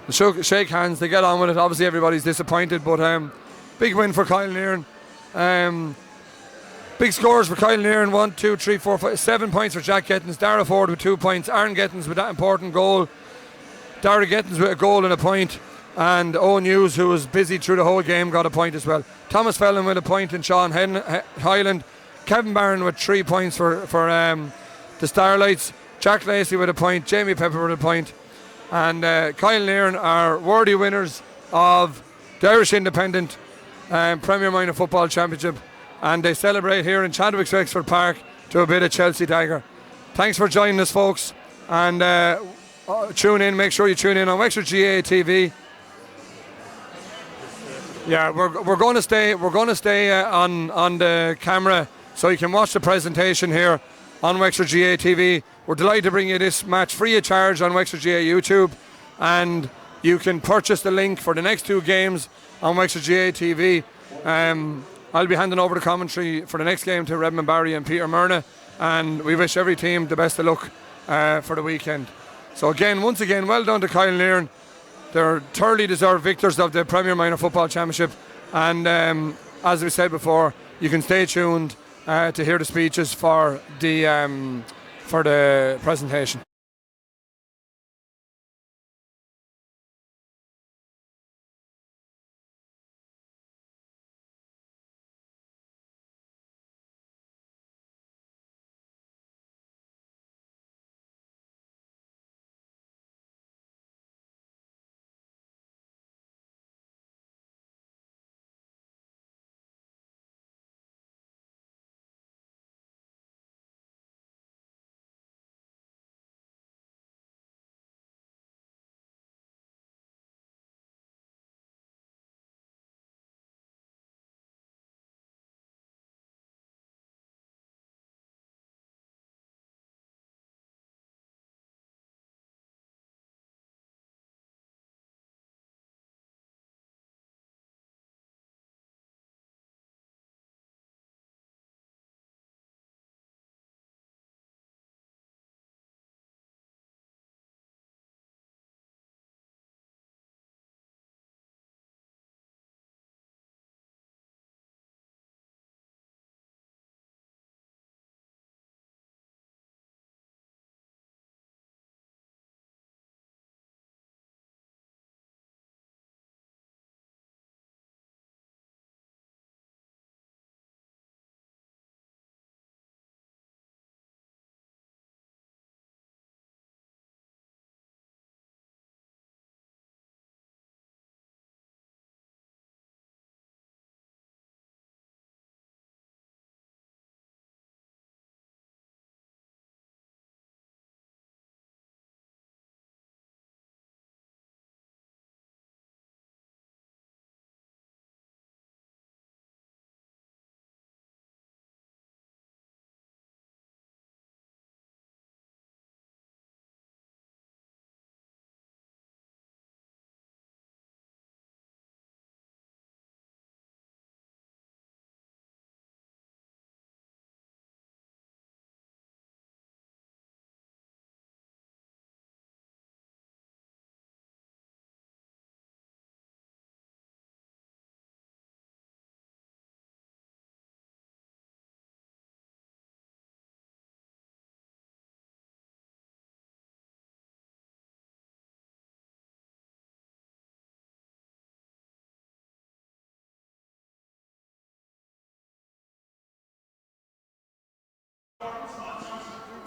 they shake hands, they get on with it. Obviously everybody's disappointed, but big win for Kyle Nairn. Big scores for Kyle Nairn: 1, 2, 3, 4, 5, 7 points for Jack Gettins, Dara Ford with 2 points, Aaron Gettins with that important goal, Dara Gettins with a goal and a point, and Owen Hughes, who was busy through the whole game, got a point as well. Thomas Fellon with a point, and Sean Hyland. Kevin Barron with 3 points for the Starlights. Jack Lacey with a point, Jamie Pepper with a point, and Kyle Nairn are worthy winners of the Irish Independent Premier Minor Football Championship, and they celebrate here in Chadwick's Wexford Park to a bit of Chelsea Dagger. Thanks for joining us, folks, and tune in. Make sure you tune in on Wexford GA TV. Yeah, we're going to stay on the camera so you can watch the presentation here on Wexford GA TV. We're delighted to bring you this match free of charge on Wexford GA YouTube, and you can purchase the link for the next 2 games on Wexford GA TV. I'll be handing over the commentary for the next game to Redmond Barry and Peter Myrna, and we wish every team the best of luck for the weekend. So once again, well done to Kyle Nairn. They're thoroughly deserved victors of the Premier Minor Football Championship, and as we said before, you can stay tuned to hear the speeches for the presentation.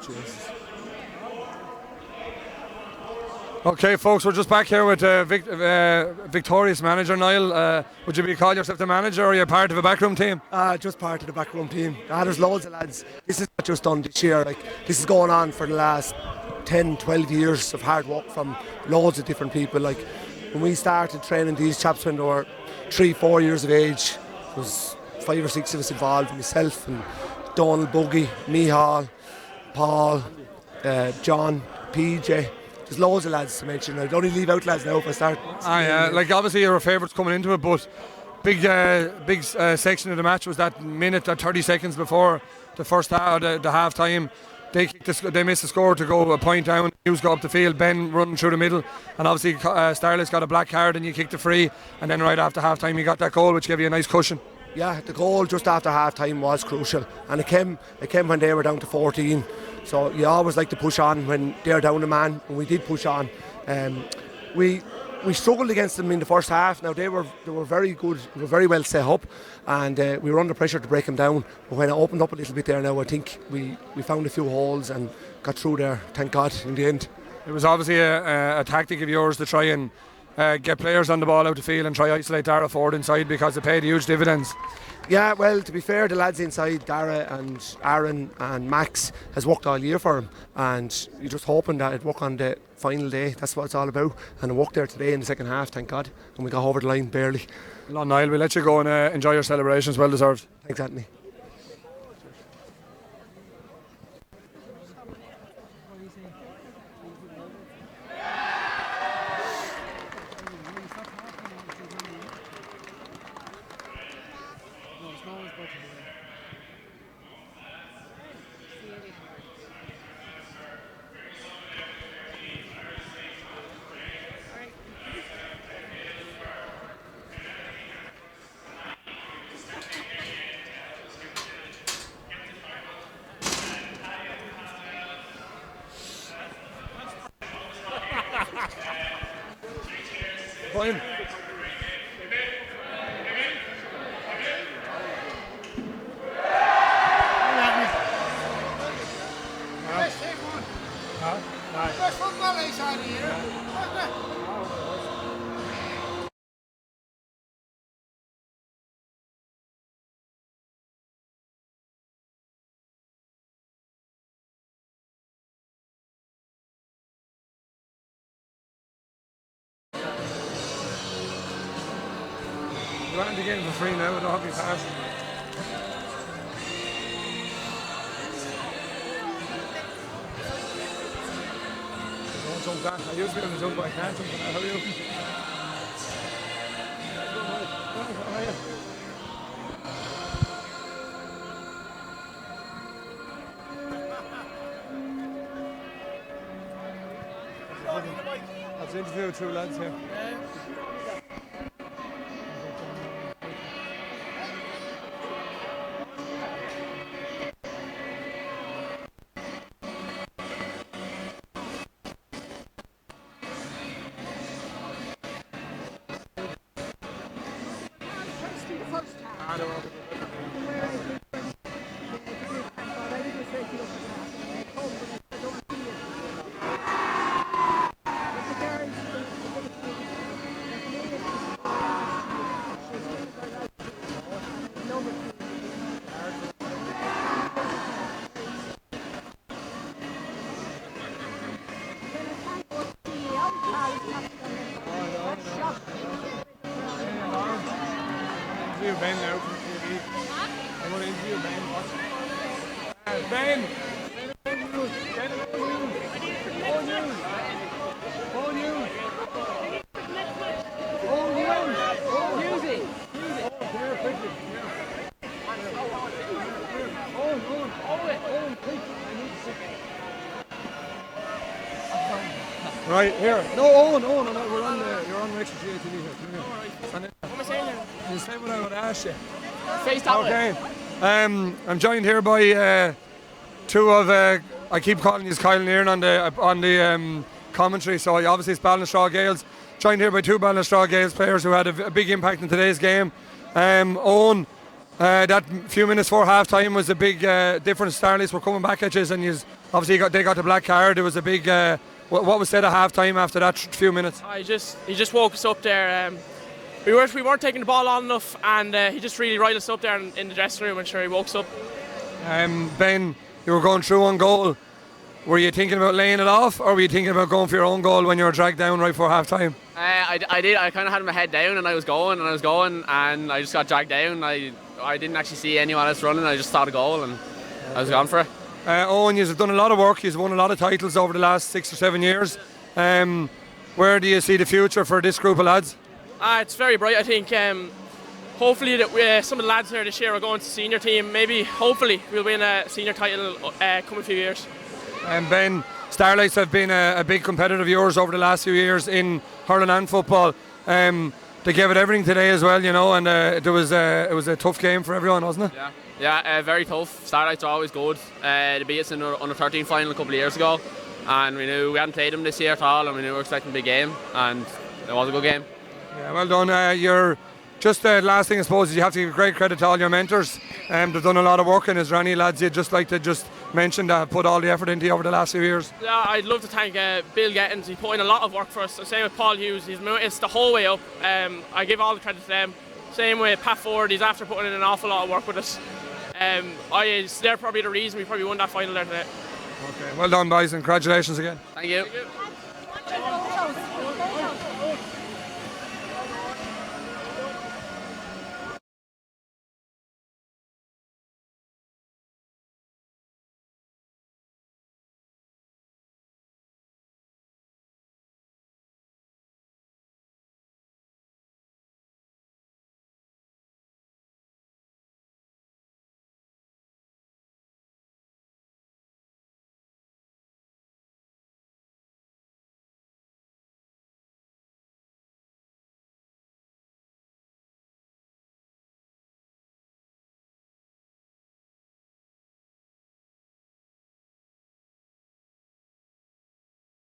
Jesus. Okay, folks, we're just back here with Victorious manager Niall. Would you call yourself the manager, or are you part of a backroom team? Just part of the backroom team. There's loads of lads. This is not just done this year. Like, this is going on for the last 10, 12 years of hard work from loads of different people. Like, when we started training these chaps when they were 3, 4 years of age, there was 5 or 6 of us involved, myself and Donald Buggy, Mihal, Paul, John, PJ. There's loads of lads to mention. I'd only leave out lads now if I start. Yeah, like obviously your favourites coming into it, but big section of the match was that minute, that 30 seconds before the first half, the half time. They missed the score to go a point down. Hughes go up the field, Ben running through the middle, and obviously Starlights got a black card and you kicked it free, and then right after half time you got that goal which gave you a nice cushion. Yeah, the goal just after half time was crucial, and it came when they were down to 14. So you always like to push on when they're down a man, and we did push on. We struggled against them in the first half. Now they were very good, they were very well set up, and we were under pressure to break them down. But when it opened up a little bit there now, I think we found a few holes and got through there, thank God, in the end. It was obviously a tactic of yours to try and get players on the ball out the field and try to isolate Dara Ford inside, because it paid huge dividends. Yeah, well, to be fair, the lads inside, Dara and Aaron and Max, has worked all year for him, and you're just hoping that it'd work on the final day. That's what it's all about, and it worked there today in the second half, thank God, and we got over the line barely. Well, Niall, we'll let you go and enjoy your celebrations, well deserved. Thanks, Anthony. Fine. You want to get him for free now with the hockey pass. Don't jump that. I used to be able to jump, but I can't jump. How are you? Let's interview two lads here. Ben now from TV. I'm going to interview Ben. Ben! Right, here. No, Owen, no, you're on Rachel GATV here. Come here. What am I saying here? You say what I would ask you. Face that way. Okay. I'm joined here by two of, I keep calling you Kyle and Ian on the commentary, so obviously it's Ballynastragh Gls. Joined here by two Ballynastragh Gls players who had a big impact in today's game. Owen, that few minutes before half time was a big difference. Starlights were coming back at you and you Obviously, they got the black card. It was a big. What was said at half time after that few minutes? He just woke us up there. We weren't taking the ball on enough, and he just really riled us up there in the dressing room, and sure he woke us up. Ben, you were going through on goal. Were you thinking about laying it off, or were you thinking about going for your own goal when you were dragged down right before half time? I did. I kind of had my head down, and I was going, and I just got dragged down. I didn't actually see anyone else running. I just saw the goal, and I was gone for it. Owen, you've done a lot of work. You've won a lot of titles over the last 6 or 7 years. Where do you see the future for this group of lads? It's very bright. I think hopefully that some of the lads here this year are going to senior team. Maybe, hopefully, we'll win a senior title coming few years. Ben, Starlights have been a big competitor of yours over the last few years in hurling and football. They gave it everything today as well, and it was a tough game for everyone, wasn't it? Yeah, very tough. Starlights are always good. They beat us in the under 13 final a couple of years ago, and we knew we hadn't played them this year at all, and we knew we were expecting a big game, and it was a good game. Yeah, well done. You're just the last thing I suppose is you have to give great credit to all your mentors. They've done a lot of work, and is there any lads you'd just like to just mention that put all the effort into you over the last few years? Yeah, I'd love to thank Bill Gettins. He put in a lot of work for us. Same with Paul Hughes. It's the whole way up. I give all the credit to them. Same with Pat Ford. He's after putting in an awful lot of work with us. They're probably the reason we probably won that final there today. Okay, well done, boys, and congratulations again. Thank you. Thank you.